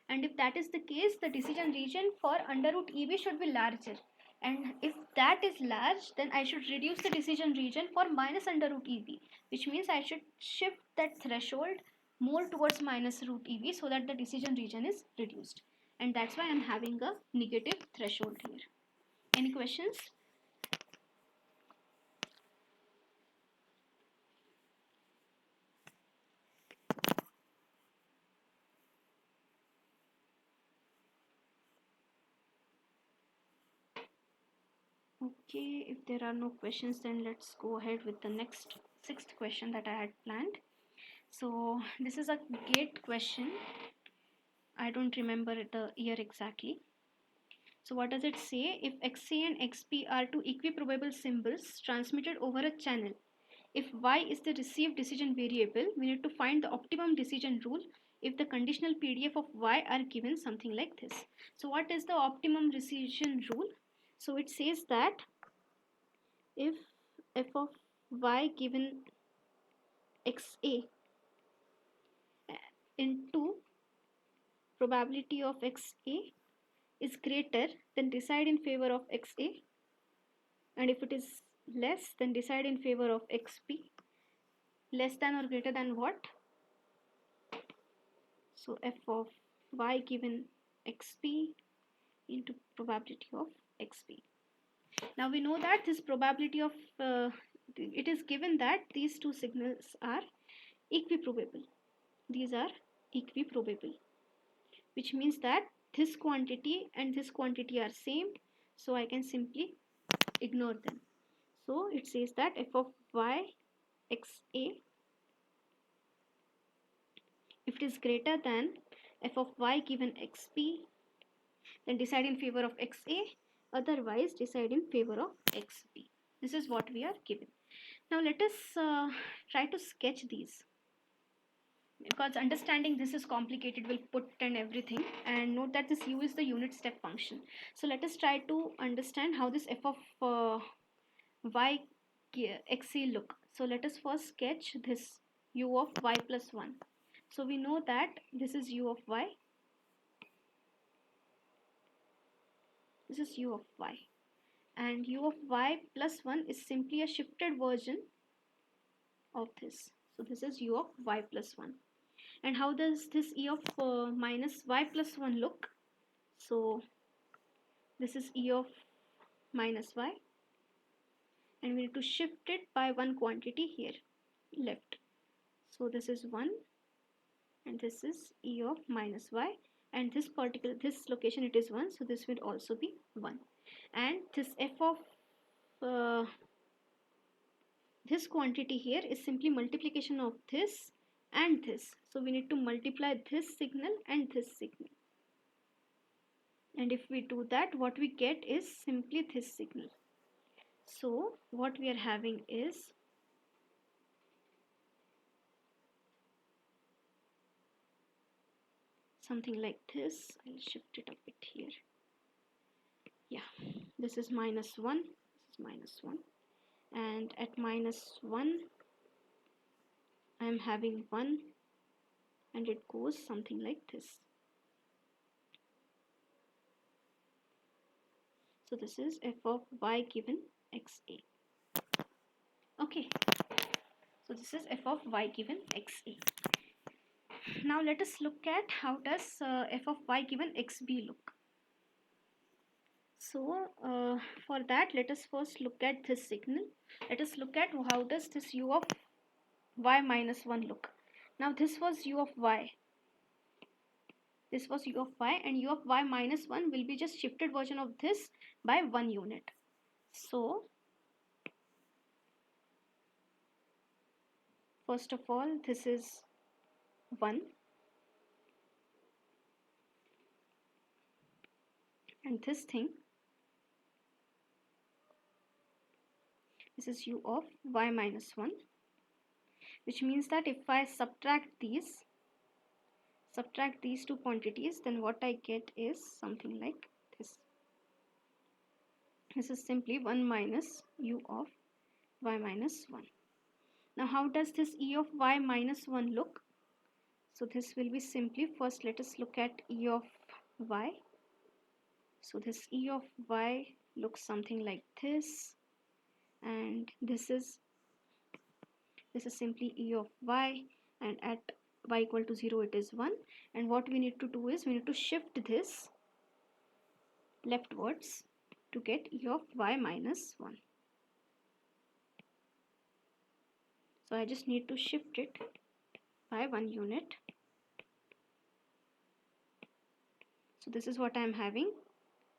S1: And if that is the case, the decision region for under root EB should be larger. And if that is large, then I should reduce the decision region for minus under root EB, which means I should shift that threshold more towards minus root EB so that the decision region is reduced. And that's why I'm having a negative threshold here. Any questions? Okay, if there are no questions, then let's go ahead with the next sixth question that I had planned. So this is a gate question. I don't remember the year exactly. So what does it say? If XA and XB are two equiprobable symbols transmitted over a channel, if Y is the received decision variable, we need to find the optimum decision rule if the conditional PDF of Y are given something like this. So what is the optimum decision rule? So it says that if f of y given xa into probability of xa is greater, then decide in favor of xa, and if it is less, then decide in favor of xb. Less than or greater than what? So f of y given xb into probability of xb. Now we know that this probability of it is given that these two signals are equiprobable. These are equiprobable, which means that this quantity and this quantity are same, so I can simply ignore them. So it says that f of y xa, if it is greater than f of y given xp, then decide in favor of xa, otherwise decide in favor of xp. This is what we are given. Now let us try to sketch these, because understanding this is complicated. We'll put and everything, and note that this u is the unit step function. So let us try to understand how this f of y xa look. So let us first sketch this u of y plus 1. So we know that this is u of y, this is u of y, and u of y plus 1 is simply a shifted version of this. So this is u of y plus 1. And how does this e of minus y plus 1 look? So this is e of minus y, and we need to shift it by one quantity here left. So this is 1, and this is e of minus y, and this location it is 1, so this will also be 1. And this f of this quantity here is simply multiplication of this and this. So we need to multiply this signal and this signal. And if we do that, what we get is simply this signal. So what we are having is something like this. I'll shift it a bit here. Yeah, this is minus 1, this is minus 1, and at minus 1 I am having 1, and it goes something like this. So this is f of y given xa. Okay, so this is f of y given xa. Now let us look at how does f of y given xb look. So for that, let us first look at this signal. Let us look at how does this u of y minus 1 look. Now this was u of y. This was u of y, and u of y minus 1 will be just shifted version of this by 1 unit. So first of all, this is 1, and this thing, this is u of y minus 1, which means that if I subtract these two quantities, then what I get is something like this. This is simply 1 minus u of y minus 1. Now how does this e of y minus 1 look? So this will be simply, first let us look at e of y. So this e of y looks something like this, and this is simply e of y, and at y equal to 0 it is 1. And what we need to do is we need to shift this leftwards to get e of y minus 1. So I just need to shift it by 1 unit. So this is what I am having.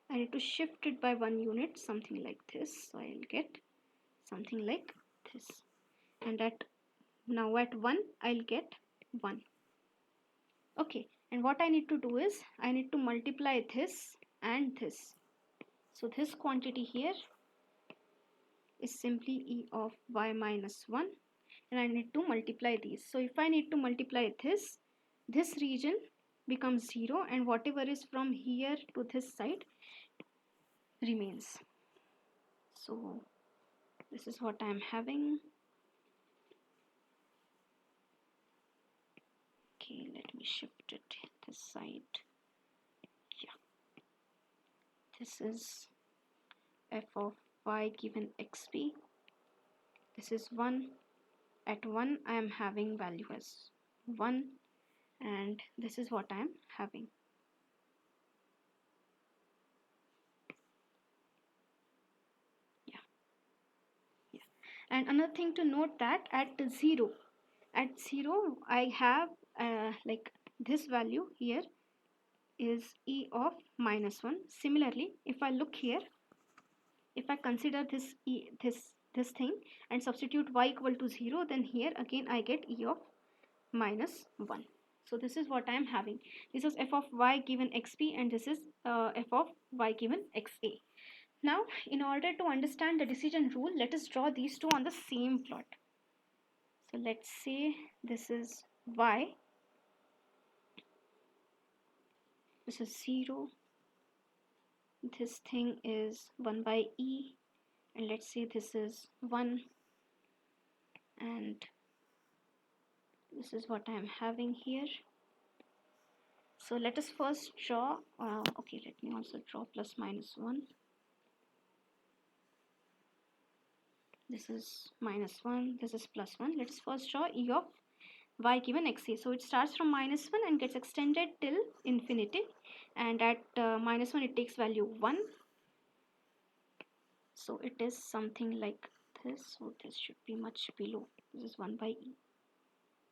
S1: I need to shift it by 1 unit, something like this. So I'll get something like this. And now at 1 I'll get 1. Okay, and what I need to do is I need to multiply this and this. So this quantity here is simply e of y minus 1, and I need to multiply these. So if I need to multiply this region becomes 0, and whatever is from here to this side remains. So this is what I am having. Okay, let me shift it this side. Yeah, this is f of y given xp. This is 1. At 1 I am having value as 1, and this is what I am having. Yeah, yeah. And another thing to note that at 0 I have like this value here is e of minus 1. Similarly, if I look here, if I consider this thing and substitute y equal to 0, then here again I get e of minus 1. So this is what I am having. This is f of y given xp, and this is f of y given xa. Now, in order to understand the decision rule, let us draw these two on the same plot. So let's say this is y, this is 0, this thing is 1 by e, and let's say this is 1, and this is what I am having here. So let us first draw, okay, let me also draw plus minus 1. This is minus 1, this is plus 1. Let us first draw e of y given xa. So it starts from minus 1 and gets extended till infinity, and at minus 1 it takes value 1. So it is something like this. So this should be much below. This is 1 by e.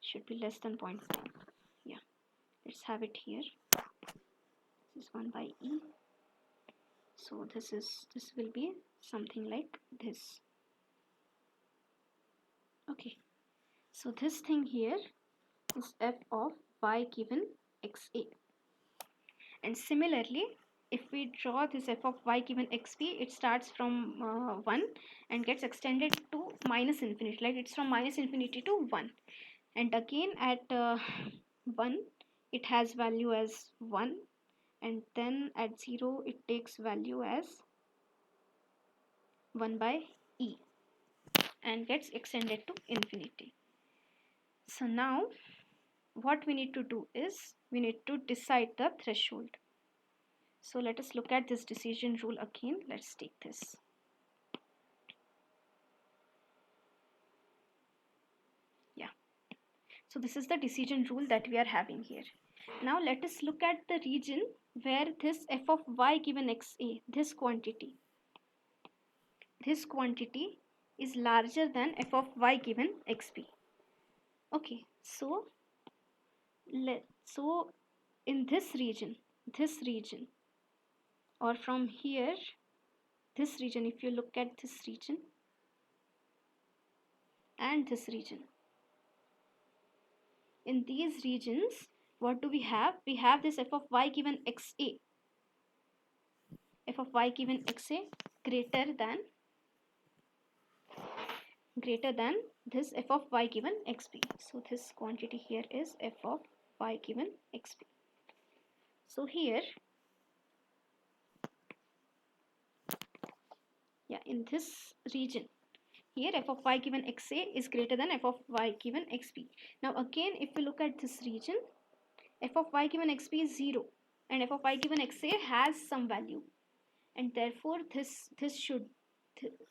S1: Should be less than 0.5. Yeah, let's have it here. This is 1 by e. So this will be something like this. Okay, so this thing here is f of y given xa. And similarly, if we draw this f of y given xp, it starts from 1 and gets extended to minus infinity, like it's from minus infinity to 1. And again at 1 it has value as 1, and then at 0 it takes value as 1 by e and gets extended to infinity. So now what we need to do is we need to decide the threshold. So let us look at this decision rule again. Let's take this. Yeah. So this is the decision rule that we are having here. Now let us look at the region where this f of y given xa, this quantity is larger than f of y given xp. Okay, so in this region, or from here, this region, if you look at this region and this region, in these regions, what do we have? We have this f of y given xa, f of y given xa greater than this f of y given xp. So this quantity here is f of y given xp. So here, yeah, in this region, Here f of y given xa is greater than f of y given xb. Now again, if we look at this region, f of y given xb is 0 and f of y given xa has some value, and therefore this should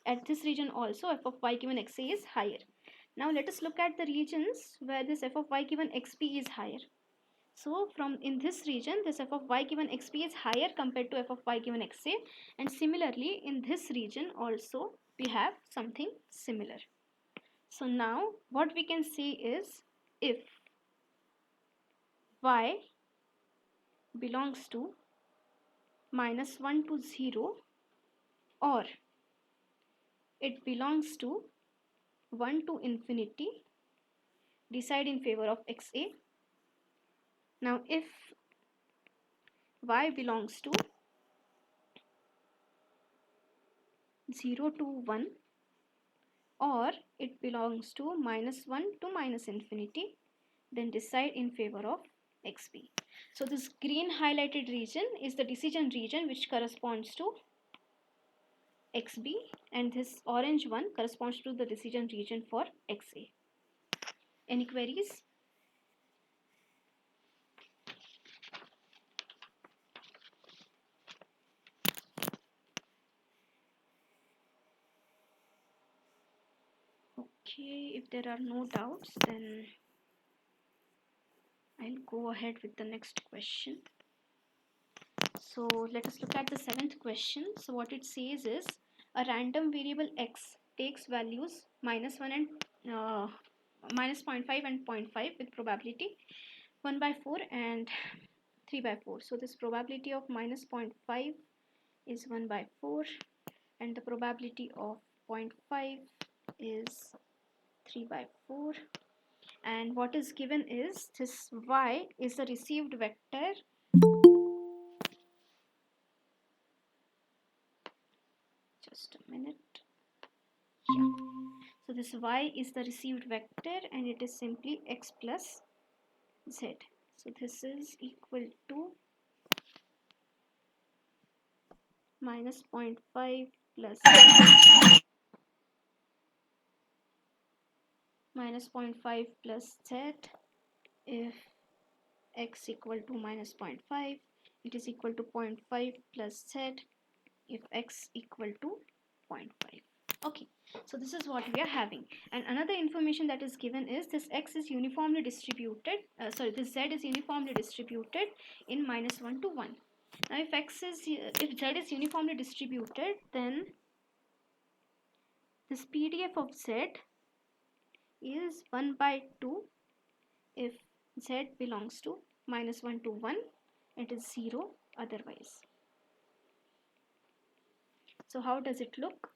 S1: at this region also f of y given xa is higher. Now let us look at the regions where this f of y given xb is higher. So from in this region, this f of y given xb is higher compared to f of y given xa, and similarly in this region also we have something similar. So now what we can say is, if y belongs to -1 to 0, or it belongs to 1 to infinity, decide in favor of xa. Now if y belongs to 0 to 1, or it belongs to -1 to -infinity, then decide in favor of xb. So this green highlighted region is the decision region which corresponds to xb, and this orange one corresponds to the decision region for xa. Any queries? Okay, if there are no doubts, then I'll go ahead with the next question. So let us look at the 7th question. So what it says is, a random variable x takes values -1 and minus 0.5 and 0.5 with probability 1/4 and 3/4. So this probability of -0.5 is 1/4 and the probability of 0.5 is 3/4, and what is given is this y is the received vector. Just a minute. Yeah. So this y is the received vector and it is simply x plus z. So this is equal to -0.5 plus -0.5 plus z. If x equal to -0.5, it is equal to 0.5 plus z if x equal to 0.5. Okay, so this is what we are having, and another information that is given is this x is uniformly distributed, this z is uniformly distributed in -1 to 1. Now if z is uniformly distributed, then this PDF of z is 1/2. If z belongs to -1 to 1, it is 0 otherwise. So how does it look?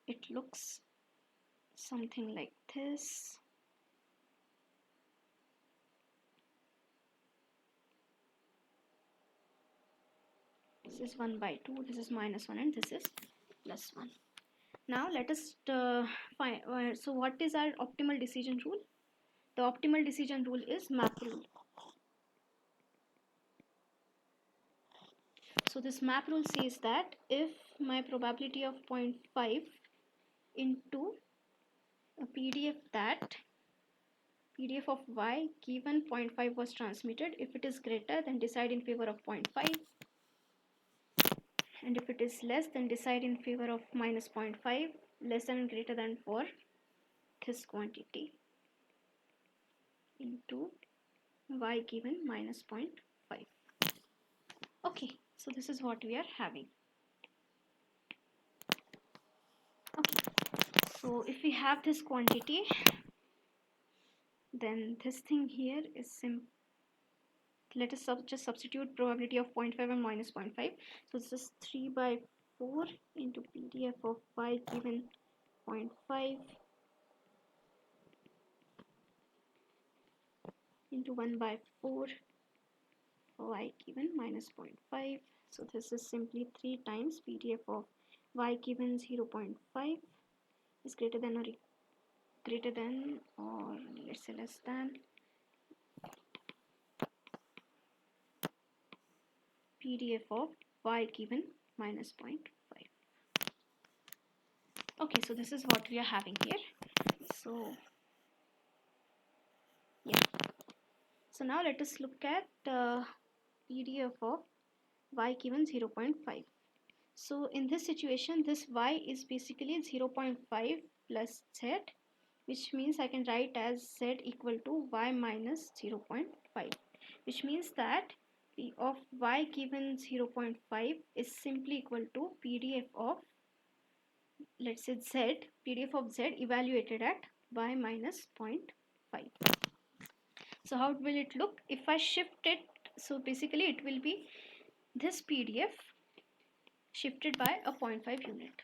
S1: It looks something like this. This is 1/2, this is -1, and this is +1. Now let us find, so what is our optimal decision rule? The optimal decision rule is map rule. So this map rule says that if my probability of 0.5 into a PDF of y given 0.5 was transmitted, if it is greater, then decide in favor of 0.5, and if it is less, then decide in favor of -0.5, less than and greater than for this quantity into y given -0.5. Okay, so this is what we are having. Okay, so if we have this quantity, then this thing here is let us just substitute probability of 0.5 and -0.5. So this is 3/4 into PDF of y given 0.5 into 1/4 y given -0.5. So this is simply 3 times PDF of y given 0.5 is greater than or let's say less than PDF of y given -0.5. Okay, so this is what we are having here. So yeah, so now let us look at PDF of y given 0.5. So in this situation, this y is basically 0.5 plus z, which means I can write as z equal to y minus 0.5, which means that p of y given 0.5 is simply equal to PDF of, let's say, z, PDF of z evaluated at y minus 0.5. So how will it look if I shift it? So basically it will be this PDF shifted by a 0.5 unit.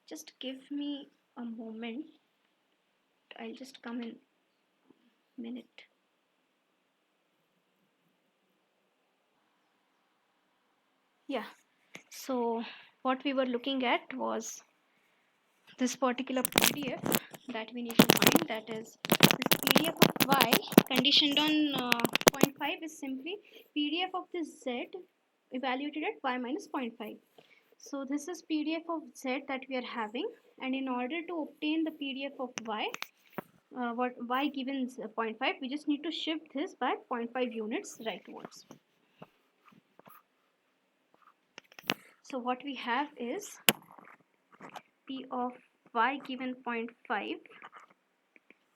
S1: Just give me a moment. I'll just come in a minute. Yeah, so what we were looking at was this particular PDF that we need to find, that is this PDF of y conditioned on 0.5 is simply PDF of this z evaluated at y minus 0.5. So this is PDF of z that we are having, and in order to obtain the PDF of y, what y given 0.5, we just need to shift this by 0.5 units rightwards. So what we have is p of y given 0.5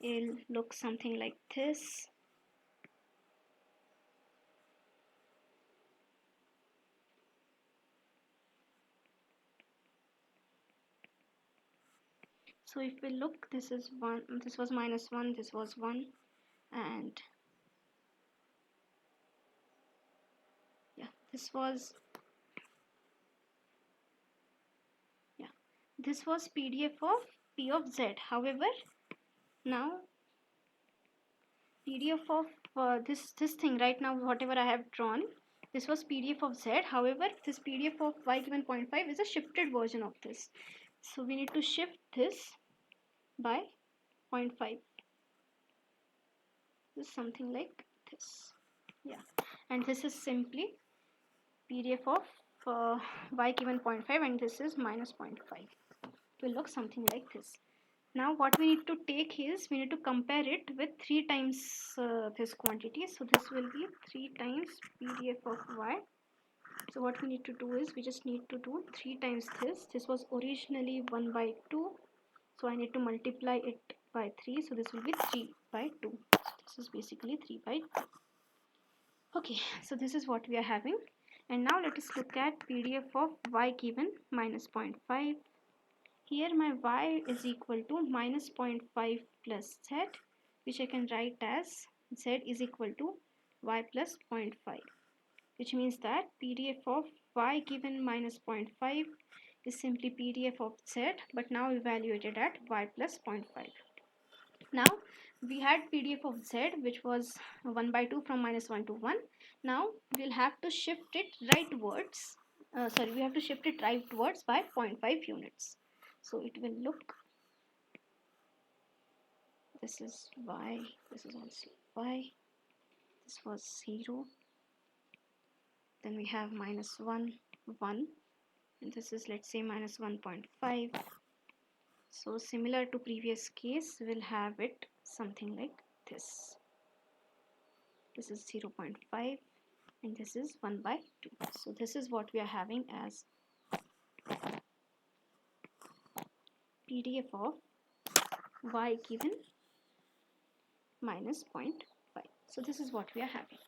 S1: will look something like this. So if we look, this is 1, this was minus 1, this was 1, and yeah, this was, yeah, this was PDF of p of z. However, now PDF of this thing right now, whatever I have drawn, this was PDF of z. However, this PDF of y given 0.5 is a shifted version of this. So we need to shift this by 0.5. This is something like this. Yeah, and this is simply PDF of y given 0.5, and this is minus 0.5. It will look something like this. Now what we need to take is, we need to compare it with 3 times this quantity. So this will be 3 times PDF of y. So what we need to do is, we just need to do 3 times this. This was originally 1 by 2. So I need to multiply it by 3. So this will be 3 by 2. So this is basically 3 by 2. Okay, so this is what we are having. And now let us look at PDF of y given minus 0.5. Here my y is equal to minus 0.5 plus z, which I can write as z is equal to y plus 0.5, which means that PDF of y given minus 0.5 is simply PDF of z, but now evaluated at y plus 0.5. Now we had PDF of z, which was 1 by 2 from minus 1 to 1. Now we'll have to shift it rightwards. We have to shift it rightwards by 0.5 units. So it will look, this is y, this is also y, this was 0, then we have minus 1, 1, and this is, let's say, minus 1.5. So similar to previous case, we'll have it something like this. This is 0.5 and this is 1 by 2. So this is what we are having as PDF of y given minus 0.5. So this is what we are having.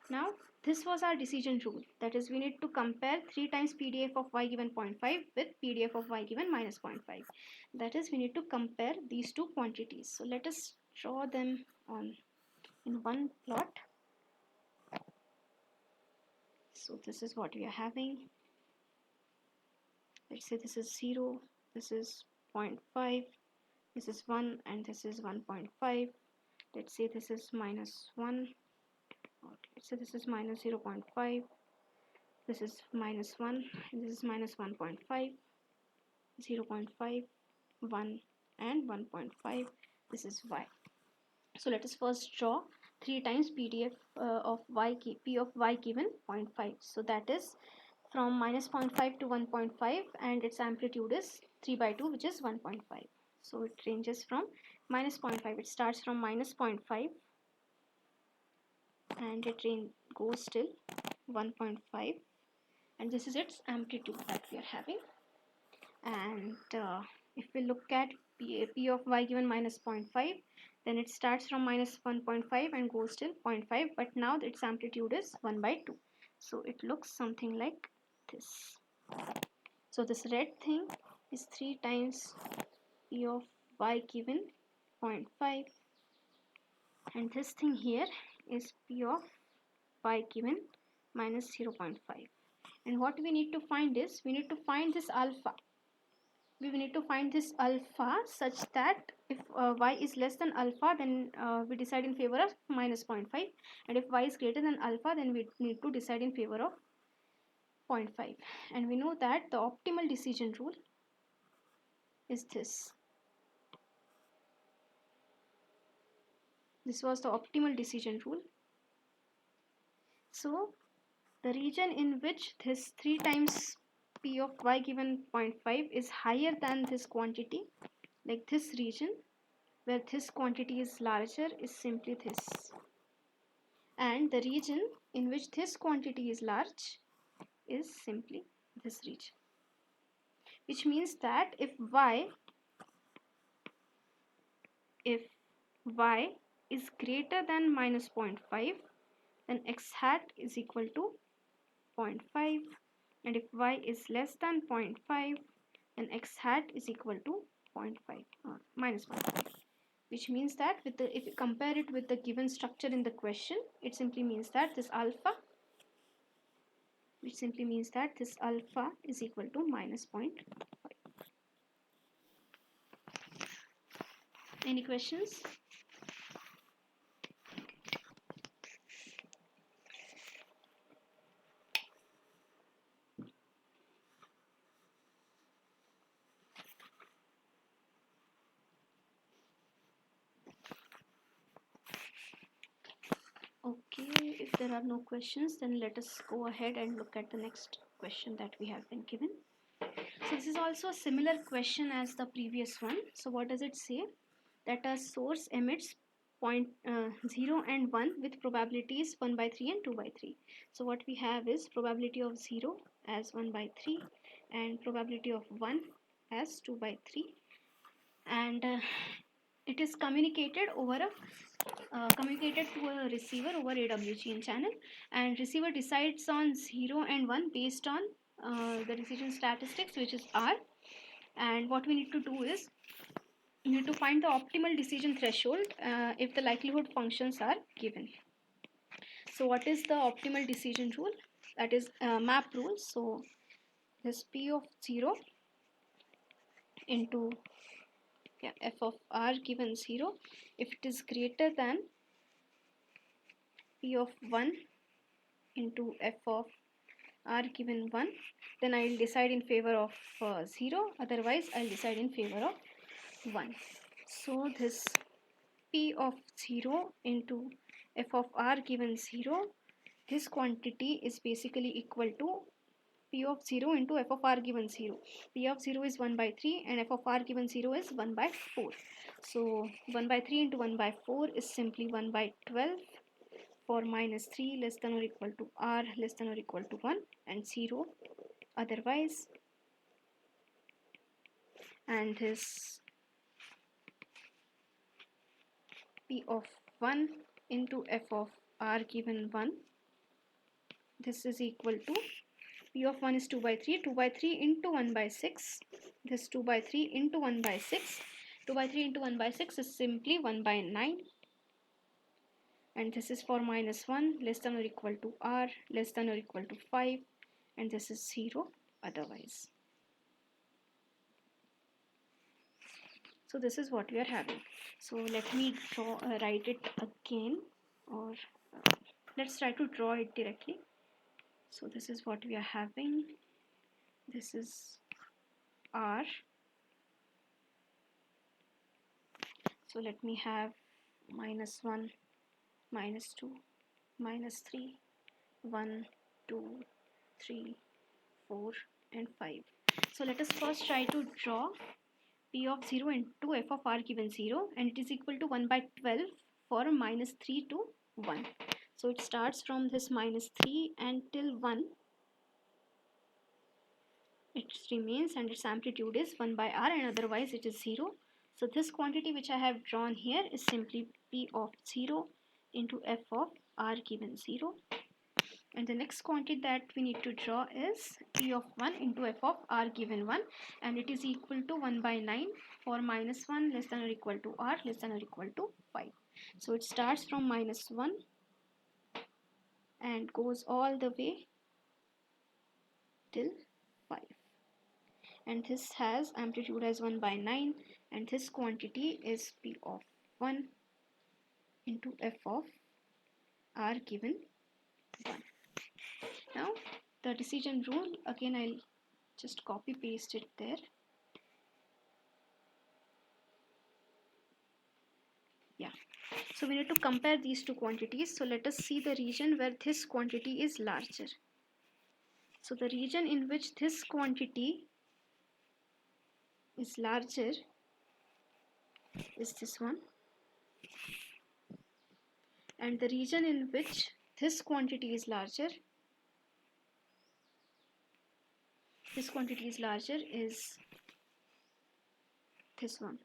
S1: Now this was our decision rule, that is, we need to compare 3 times PDF of y given 0.5 with PDF of y given minus 0.5. That is, we need to compare these two quantities. So let us draw them in one plot. So this is what we are having. Let's say this is 0, this is 0.5, this is 1, and this is 1.5. Let's say this is minus 1, or let's say this is minus 0.5, this is minus 1, and this is minus 1.5, 0.5, 1, and 1.5. This is y. So let us first draw 3 times PDF of y, p of y given 0.5. So that is from minus 0.5 to 1.5, and its amplitude is 3 by 2, which is 1.5. So it ranges from minus 0.5. It starts from minus 0.5 and it goes till 1.5, and this is its amplitude that we are having. And if we look at p of y given minus 0.5, then it starts from minus 1.5 and goes till 0.5, but now its amplitude is 1 by 2. So it looks something like this. So this red thing is 3 times p of y given 0.5, and this thing here is p of y given minus 0.5. And what we need to find is, we need to find this alpha. We need to find this alpha such that if y is less than alpha, then we decide in favor of minus 0.5, and if y is greater than alpha, then we need to decide in favor of 0.5. And we know that the optimal decision rule is this. This was the optimal decision rule. So the region in which this 3 times p of y given 0.5 is higher than this quantity, like this region where this quantity is larger, is simply this. And the region in which this quantity is large is simply this region. Which means that if y is greater than minus 0.5, then x hat is equal to 0.5, and if y is less than 0.5, then x hat is equal to 0.5 or minus 0.5. Which means that if you compare it with the given structure in the question, it simply means that this alpha is equal to minus 0.5. Any questions? Okay, if there are no questions, then let us go ahead and look at the next question that we have been given. So this is also a similar question as the previous one. So what does it say? That a source emits 0 and 1 with probabilities 1 by 3 and 2 by 3. So what we have is probability of 0 as 1 by 3 and probability of 1 as 2 by 3, and it is communicated to a receiver over AWGN channel, and receiver decides on 0 and 1 based on the decision statistics, which is R. And what we need to do is, we need to find the optimal decision threshold if the likelihood functions are given. So what is the optimal decision rule? That is map rule. So this p of 0 into f of r given 0, if it is greater than p of 1 into f of r given 1, then I will decide in favor of 0, otherwise I will decide in favor of 1. So this p of 0 into f of r given 0, this quantity is basically equal to p of 0 into f of r given 0. P of 0 is 1 by 3 and f of r given 0 is 1 by 4. So 1 by 3 into 1 by 4 is simply 1 by 12 for minus 3 less than or equal to r less than or equal to 1 and 0 otherwise. And this p of 1 into f of r given 1, this is equal to p of 1 is 2 by 3, 2 by 3 into 1 by 6, this 2 by 3 into 1 by 6, 2 by 3 into 1 by 6 is simply 1 by 9, and this is for minus 1 less than or equal to r less than or equal to 5, and this is 0 otherwise. So this is what we are having. So let me write it again, or let's try to draw it directly. So this is what we are having. This is r. So let me have minus 1, minus 2, minus 3, 1, 2, 3, 4 and 5. So let us first try to draw P of 0 into f of r given 0, and it is equal to 1 by 12 for minus 3 to 1. So it starts from this minus 3 until 1. It remains, and its amplitude is 1 by r, and otherwise it is 0. So this quantity which I have drawn here is simply P of 0 into f of r given 0. And the next quantity that we need to draw is P of 1 into f of r given 1, and it is equal to 1 by 9 for minus 1 less than or equal to r less than or equal to 5. So it starts from minus 1 and goes all the way till 5. And this has amplitude as 1 by 9, and this quantity is P of 1 into f of r given 1. Now the decision rule, again I'll just copy paste it there. Yeah, so we need to compare these two quantities. So let us see the region where this quantity is larger. So the region in which this quantity is larger is this one, and the region in which this quantity is larger is this one.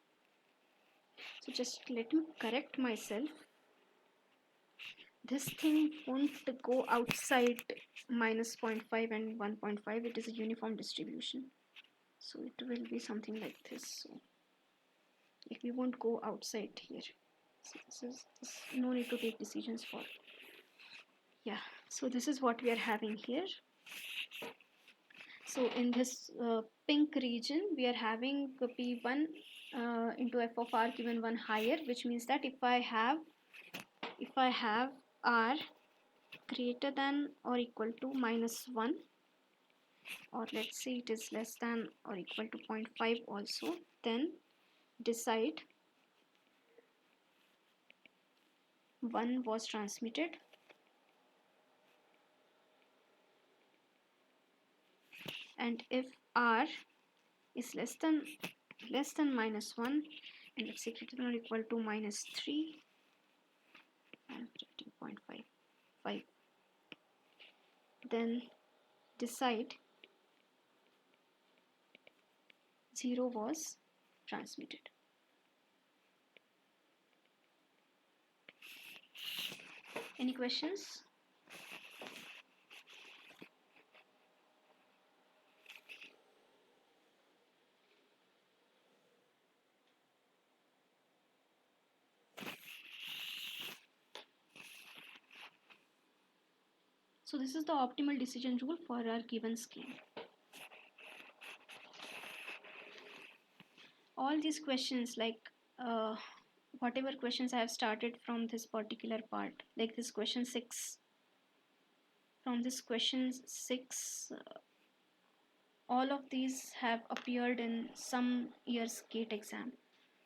S1: So just let me correct myself. This thing won't go outside minus 0.5 and 1.5. It is a uniform distribution, so it will be something like this. So like we won't go outside here. So this no need to take decisions for. Yeah, so this is what we are having here. So in this pink region we are having P1 into f of r given 1 higher, which means that if I have r greater than or equal to minus 1, or let's say it is less than or equal to 0.5 also, then decide 1 was transmitted, and if r is less than minus 1, and let's say greater than or equal to minus 3 and 0.5, then decide 0 was transmitted. Any questions? So this is the optimal decision rule for our given scheme. All these questions, like whatever questions I have started from this particular part, like this question 6, from this question 6, all of these have appeared in some year's GATE exam.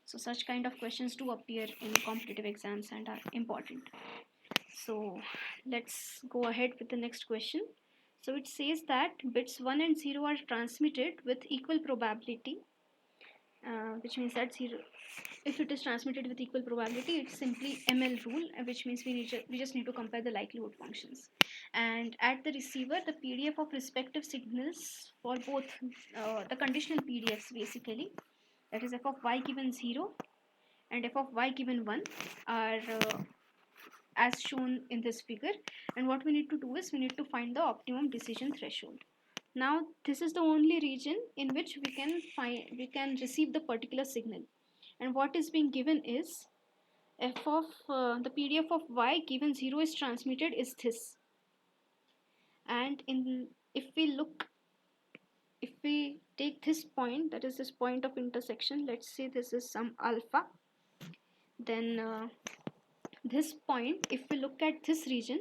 S1: So such kind of questions do appear in competitive exams and are important. So let's go ahead with the next question. So it says that bits 1 and 0 are transmitted with equal probability, which means that 0, if it is transmitted with equal probability, it's simply ML rule, which means we just need to compare the likelihood functions. And at the receiver, the PDF of respective signals for both the conditional PDFs basically, that is f of y given 0 and f of y given 1, are as shown in this figure. And what we need to do is we need to find the optimum decision threshold. Now this is the only region in which we can receive the particular signal, and what is being given is f of the PDF of y given 0 is transmitted is this, and if we take this point, that is this point of intersection, let's say this is some alpha, then this point, if we look at this region,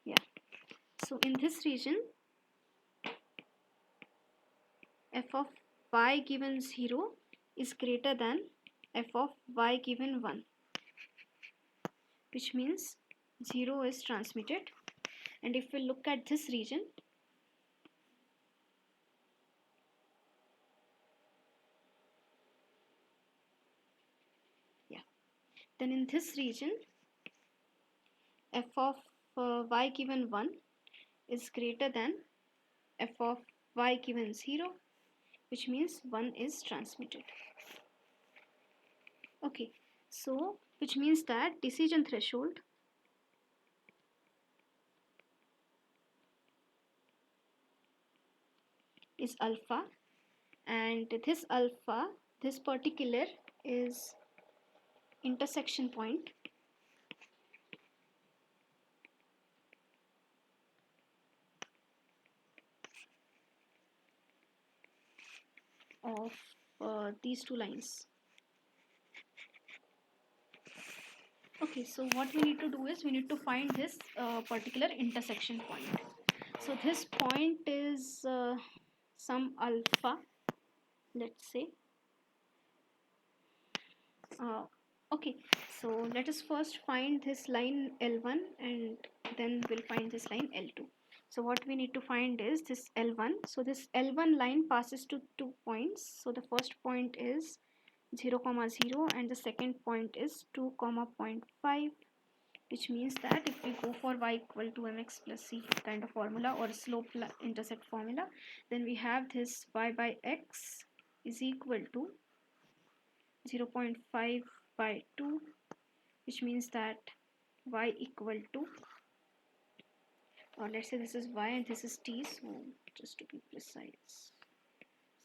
S1: yeah, so in this region f of y given 0 is greater than f of y given 1. which means 0 is transmitted. And if we look at this region, yeah, then in this region f of y given 1 is greater than f of y given 0, which means 1 is transmitted. Okay, so which means that decision threshold is alpha, and this particular is intersection point of these two lines. Okay, so what we need to do is we need to find this particular intersection point. So this point is some alpha, let's say. Uh, okay, so let us first find this line L1 and then we'll find this line L2. So what we need to find is this L1. So this L1 line passes to 2 points. So the first point is 0, 0 and the second point is 2, 0.5, which means that if we go for y equal to mx plus c kind of formula or slope intercept formula, then we have this y by x is equal to 0.5 by 2, which means that y equal to, or let's say this is y and this is t, so just to be precise,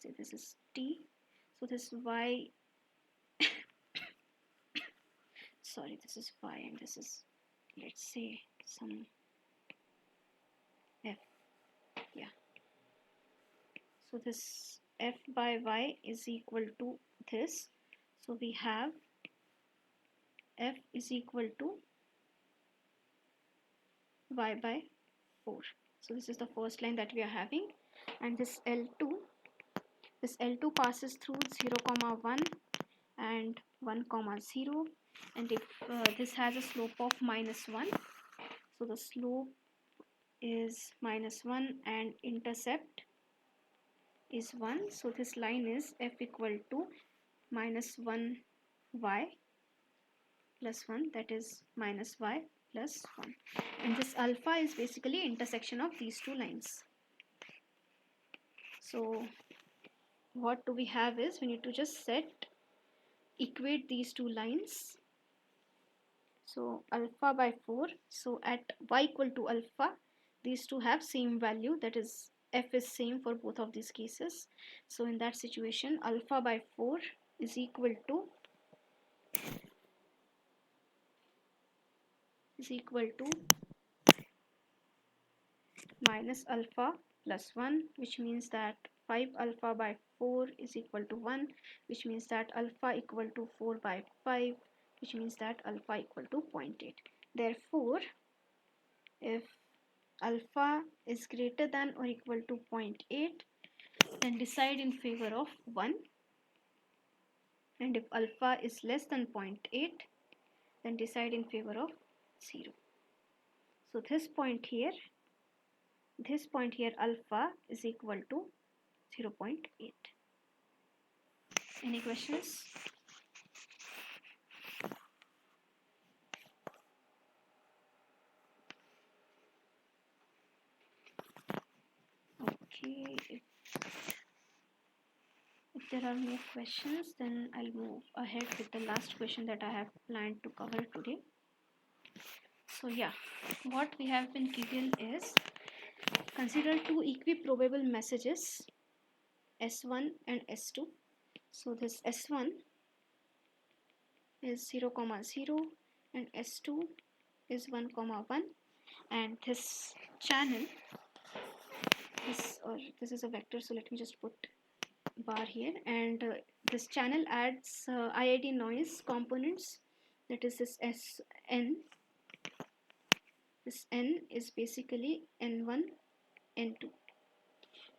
S1: say this is t, so this y sorry, this is y and this is, let's say, some f, yeah, so this f by y is equal to this, so we have f is equal to y by 4. So this is the first line that we are having, and this L2 passes through 0, 1 and 1, 0, and if this has a slope of -1, so the slope is -1 and intercept is 1, so this line is f equal to -1 y plus 1, that is -y plus 1, and this alpha is basically intersection of these two lines. So what do we have is we need to just equate these two lines. So alpha by 4, so at y equal to alpha, these two have same value, that is f is same for both of these cases. So in that situation, alpha by 4 is equal to minus alpha plus 1, which means that 5 alpha by 4 is equal to 1, which means that alpha equal to 4 by 5, which means that alpha equal to 0.8. Therefore, if alpha is greater than or equal to 0.8, then decide in favor of 1, and if alpha is less than 0.8, then decide in favor of 0. So this point here alpha is equal to 0.8. Any questions? Okay, if there are no questions, then I'll move ahead with the last question that I have planned to cover today. So yeah, what we have been given is, consider two equiprobable messages S1 and S2. So this S1 is 0, 0 and S2 is 1, 1, and this channel this is a vector, so let me just put bar here, and this channel adds IID noise components, that is this Sn. This n is basically n1 n2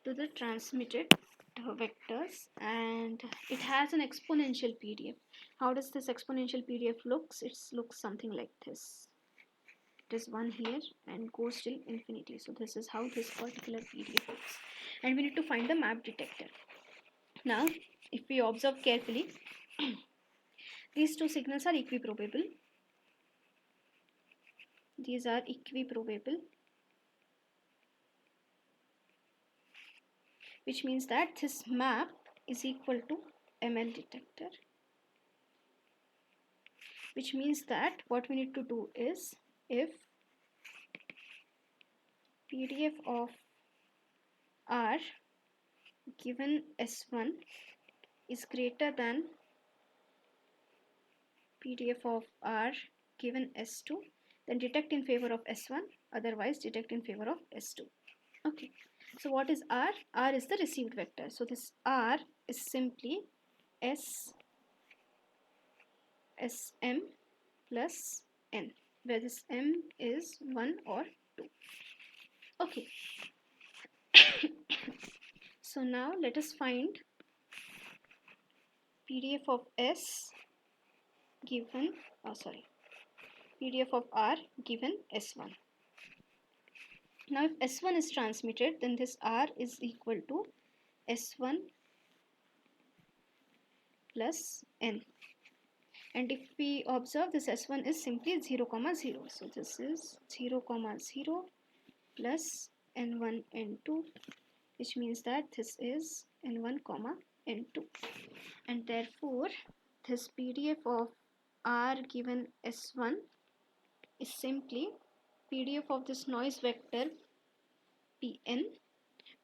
S1: to the transmitted vectors, and it has an exponential PDF. How does this exponential PDF looks? It looks something like this. It is 1 here and goes till infinity. So this is how this particular PDF looks. And we need to find the map detector. Now, if we observe carefully, these two signals are equiprobable. These are equiprobable, which means that this map is equal to ML detector, which means that what we need to do is, if PDF of R given S1 is greater than PDF of R given S2, then detect in favor of S1, otherwise detect in favor of S2. Okay, so what is R? R is the received vector. So this R is simply SM plus N, where this M is 1 or 2. Okay, so now let us find PDF of S given, PDF of R given S1. Now if S1 is transmitted, then this R is equal to S1 plus N. And if we observe, this S1 is simply 0, 0. So this is 0, 0 plus N1, N2, which means that this is N1, N2. And therefore, this PDF of R given S1 is simply PDF of this noise vector Pn,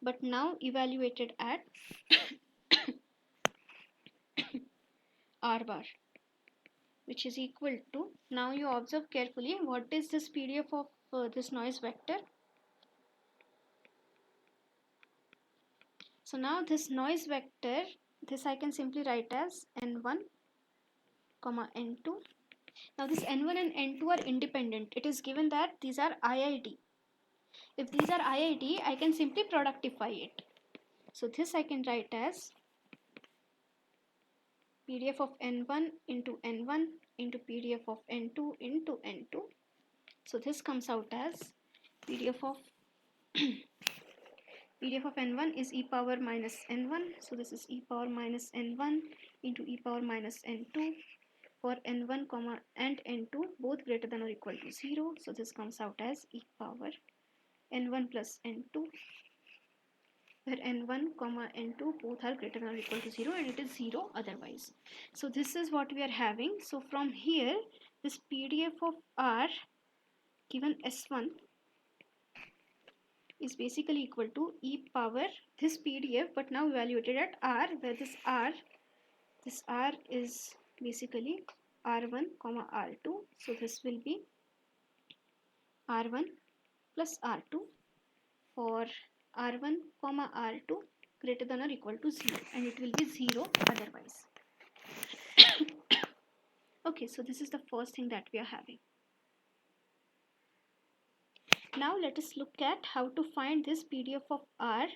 S1: but now evaluated at R bar, which is equal to, now you observe carefully, what is this PDF of this noise vector? So now this noise vector, this I can simply write as N1, N2. Now this N1 and N2 are independent. It is given that these are IID. If these are IID, I can simply productify it. So this I can write as PDF of N1 into N1 into PDF of N2 into N2. So this comes out as PDF of N1 is e power minus N1. So this is e power minus N1 into e power minus N2 for N1 and N2 both greater than or equal to 0. So this comes out as e power N1 plus N2, where N1, N2 both are greater than or equal to 0, and it is 0 otherwise. So this is what we are having. So from here, this PDF of R given S1 is basically equal to e power this PDF, but now evaluated at R, where this R is basically R1, R2. So this will be R1 plus R2 for R1, R2 greater than or equal to 0, and it will be 0 otherwise. Okay, so this is the first thing that we are having. Now let us look at how to find this PDF of R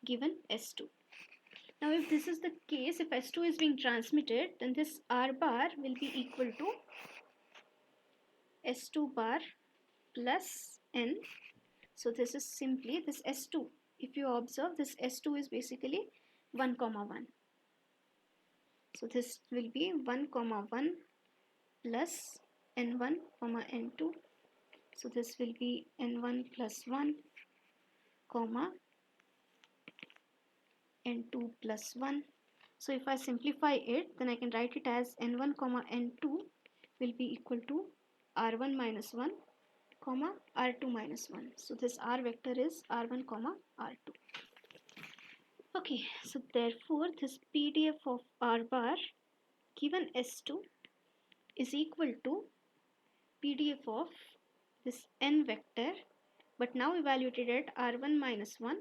S1: given S2. Now if this is the case, if S2 is being transmitted, then this R bar will be equal to S2 bar plus N. So this is simply this S2. If you observe, this S2 is basically 1, 1. So this will be 1, 1 plus N1, N2. So this will be N1 plus 1, comma N2 plus 1. So if I simplify it, then I can write it as N1, N2 will be equal to R1 minus 1, comma R2 minus 1. So this R vector is R1, R2. Okay, so therefore this PDF of R bar given S2 is equal to PDF of this N vector, but now evaluated at R1 minus 1,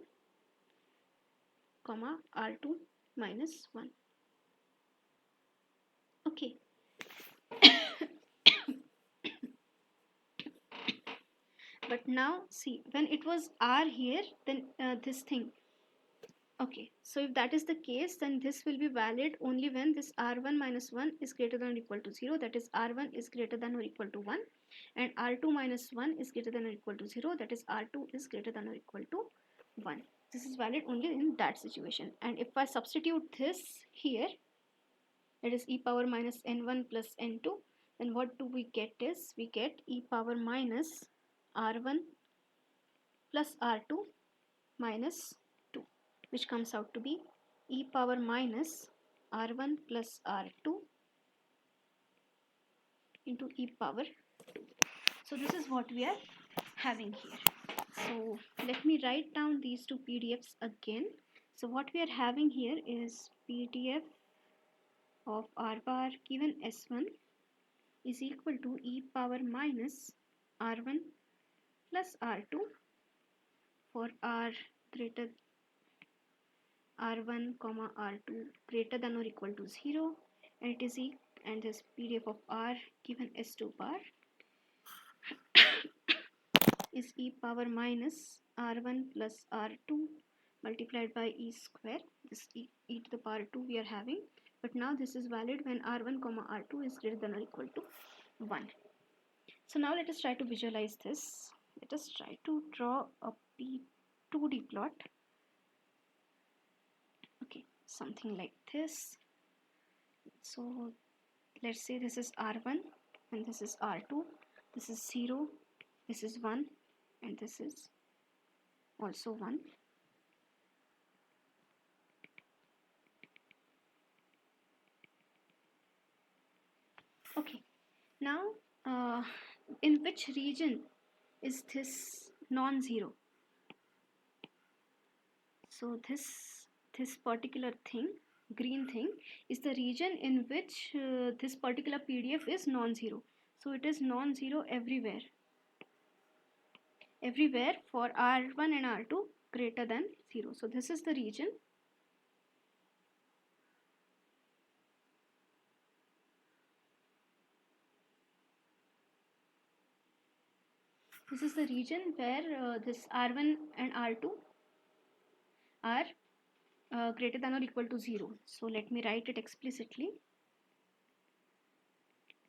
S1: comma R2 minus 1. Okay. But now see, when it was R here, then this thing, Okay, so if that is the case, then this will be valid only when this r1 minus 1 is greater than or equal to 0, that is r1 is greater than or equal to 1, and r2 minus 1 is greater than or equal to 0, that is r2 is greater than or equal to 1. This is valid only in that situation. And if I substitute this here, that is e power minus n1 plus n2, then what do we get is, we get e power minus r1 plus r2 minus 2, which comes out to be e power minus r1 plus r2 into e power 2. So this is what we are having here. So let me write down these two PDFs again. So what we are having here is PDF of r bar given s1 is equal to e power minus r1 plus r2 for r greater r1 comma r2 greater than or equal to 0, and it is and this PDF of r given s2 bar is e power minus r1 plus r2 multiplied by e square. This e to the power 2 we are having, but now this is valid when r1 comma r2 is greater than or equal to 1. So now let us try to visualize this. Let us try to draw a p2d plot. Okay, something like this. So let's say this is r1 and this is r2, this is 0, this is 1, and this is also 1. Okay, now in which region is this non-zero? So this particular thing, green thing, is the region in which this particular PDF is non-zero. So it is non-zero everywhere for r1 and r2 greater than 0. So this is the region. This is the region where this r1 and r2 are greater than or equal to 0. So let me write it explicitly.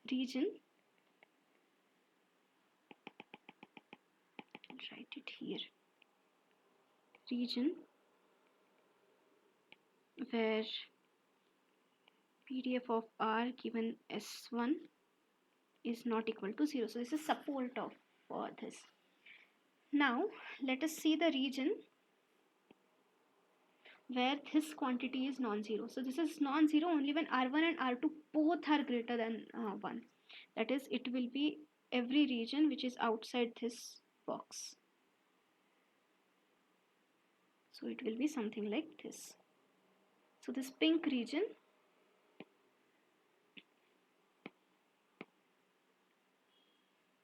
S1: Region, I'll write it here. Region where PDF of r given s1 is not equal to 0. So this is support of for this. Now let us see the region where this quantity is non-zero. So this is non-zero only when r1 and r2 both are greater than 1. That is, it will be every region which is outside this box. So it will be something like this. So this pink region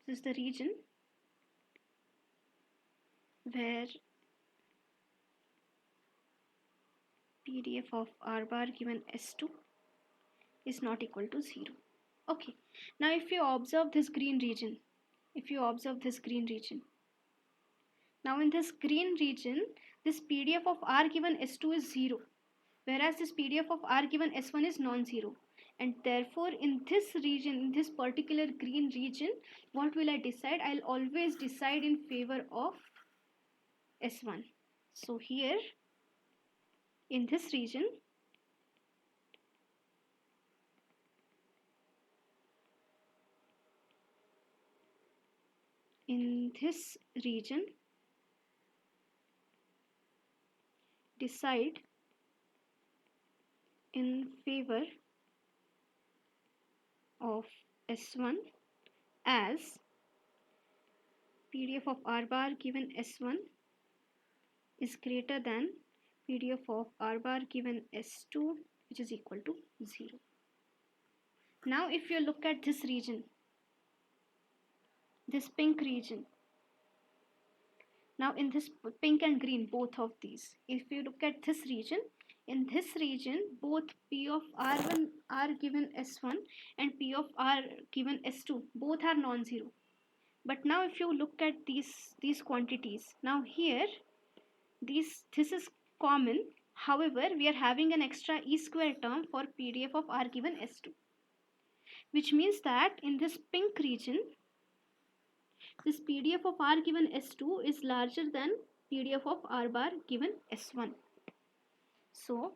S1: is the region where PDF of r bar given s2 is not equal to 0. Okay, now if you observe this green region, now in this green region, this PDF of r given s2 is 0, whereas this PDF of r given s1 is non-zero. And therefore in this region, in this particular green region, what will I decide? I'll always decide in favor of s1. So here in this region, decide in favor of s1 as PDF of r bar given s1 is greater than PDF of r bar given s2, which is equal to 0. Now if you look at this region, this pink region, now in this pink and green, both of these, if you look at this region, in this region both P of r1 r given s1 and P of r given s2 both are non-zero. But now if you look at these quantities, now here this is common, However, we are having an extra e square term for PDF of r given S2, which means that in this pink region, this PDF of r given S2 is larger than PDF of r bar given S1. So,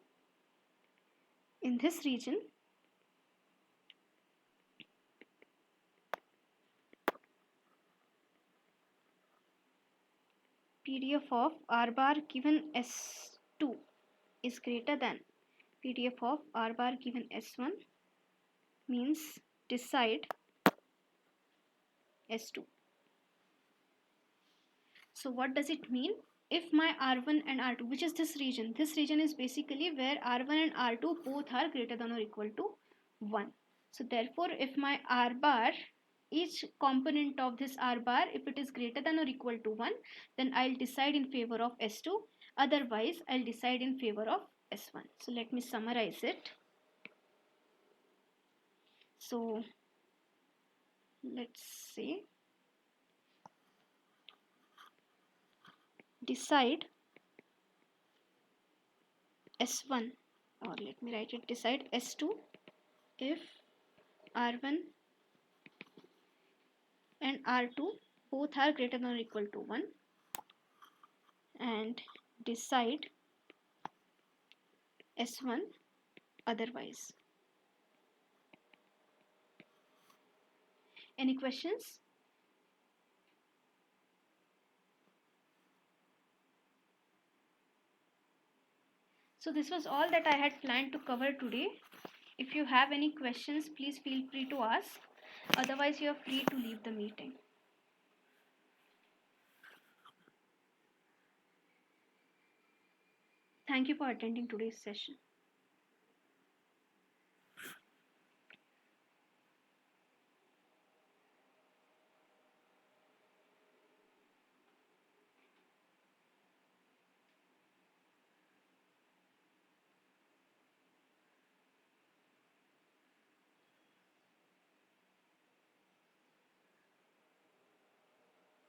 S1: in this region, PDF of r bar given S2 is greater than PDF of r bar given S1, means decide S2. So what does it mean? If my R1 and R2, which is this region is basically where R1 and R2 both are greater than or equal to 1. So therefore, if my R bar, each component of this R bar, if it is greater than or equal to 1, then I'll decide in favor of S2. Otherwise, I'll decide in favor of S1. So let me summarize it. So let's say decide S1, or let me write it, decide S2 if R1 and R2 both are greater than or equal to 1, and decide S1 otherwise. Any questions? So this was all that I had planned to cover today. If you have any questions, please feel free to ask. Otherwise, you are free to leave the meeting. Thank you for attending today's session.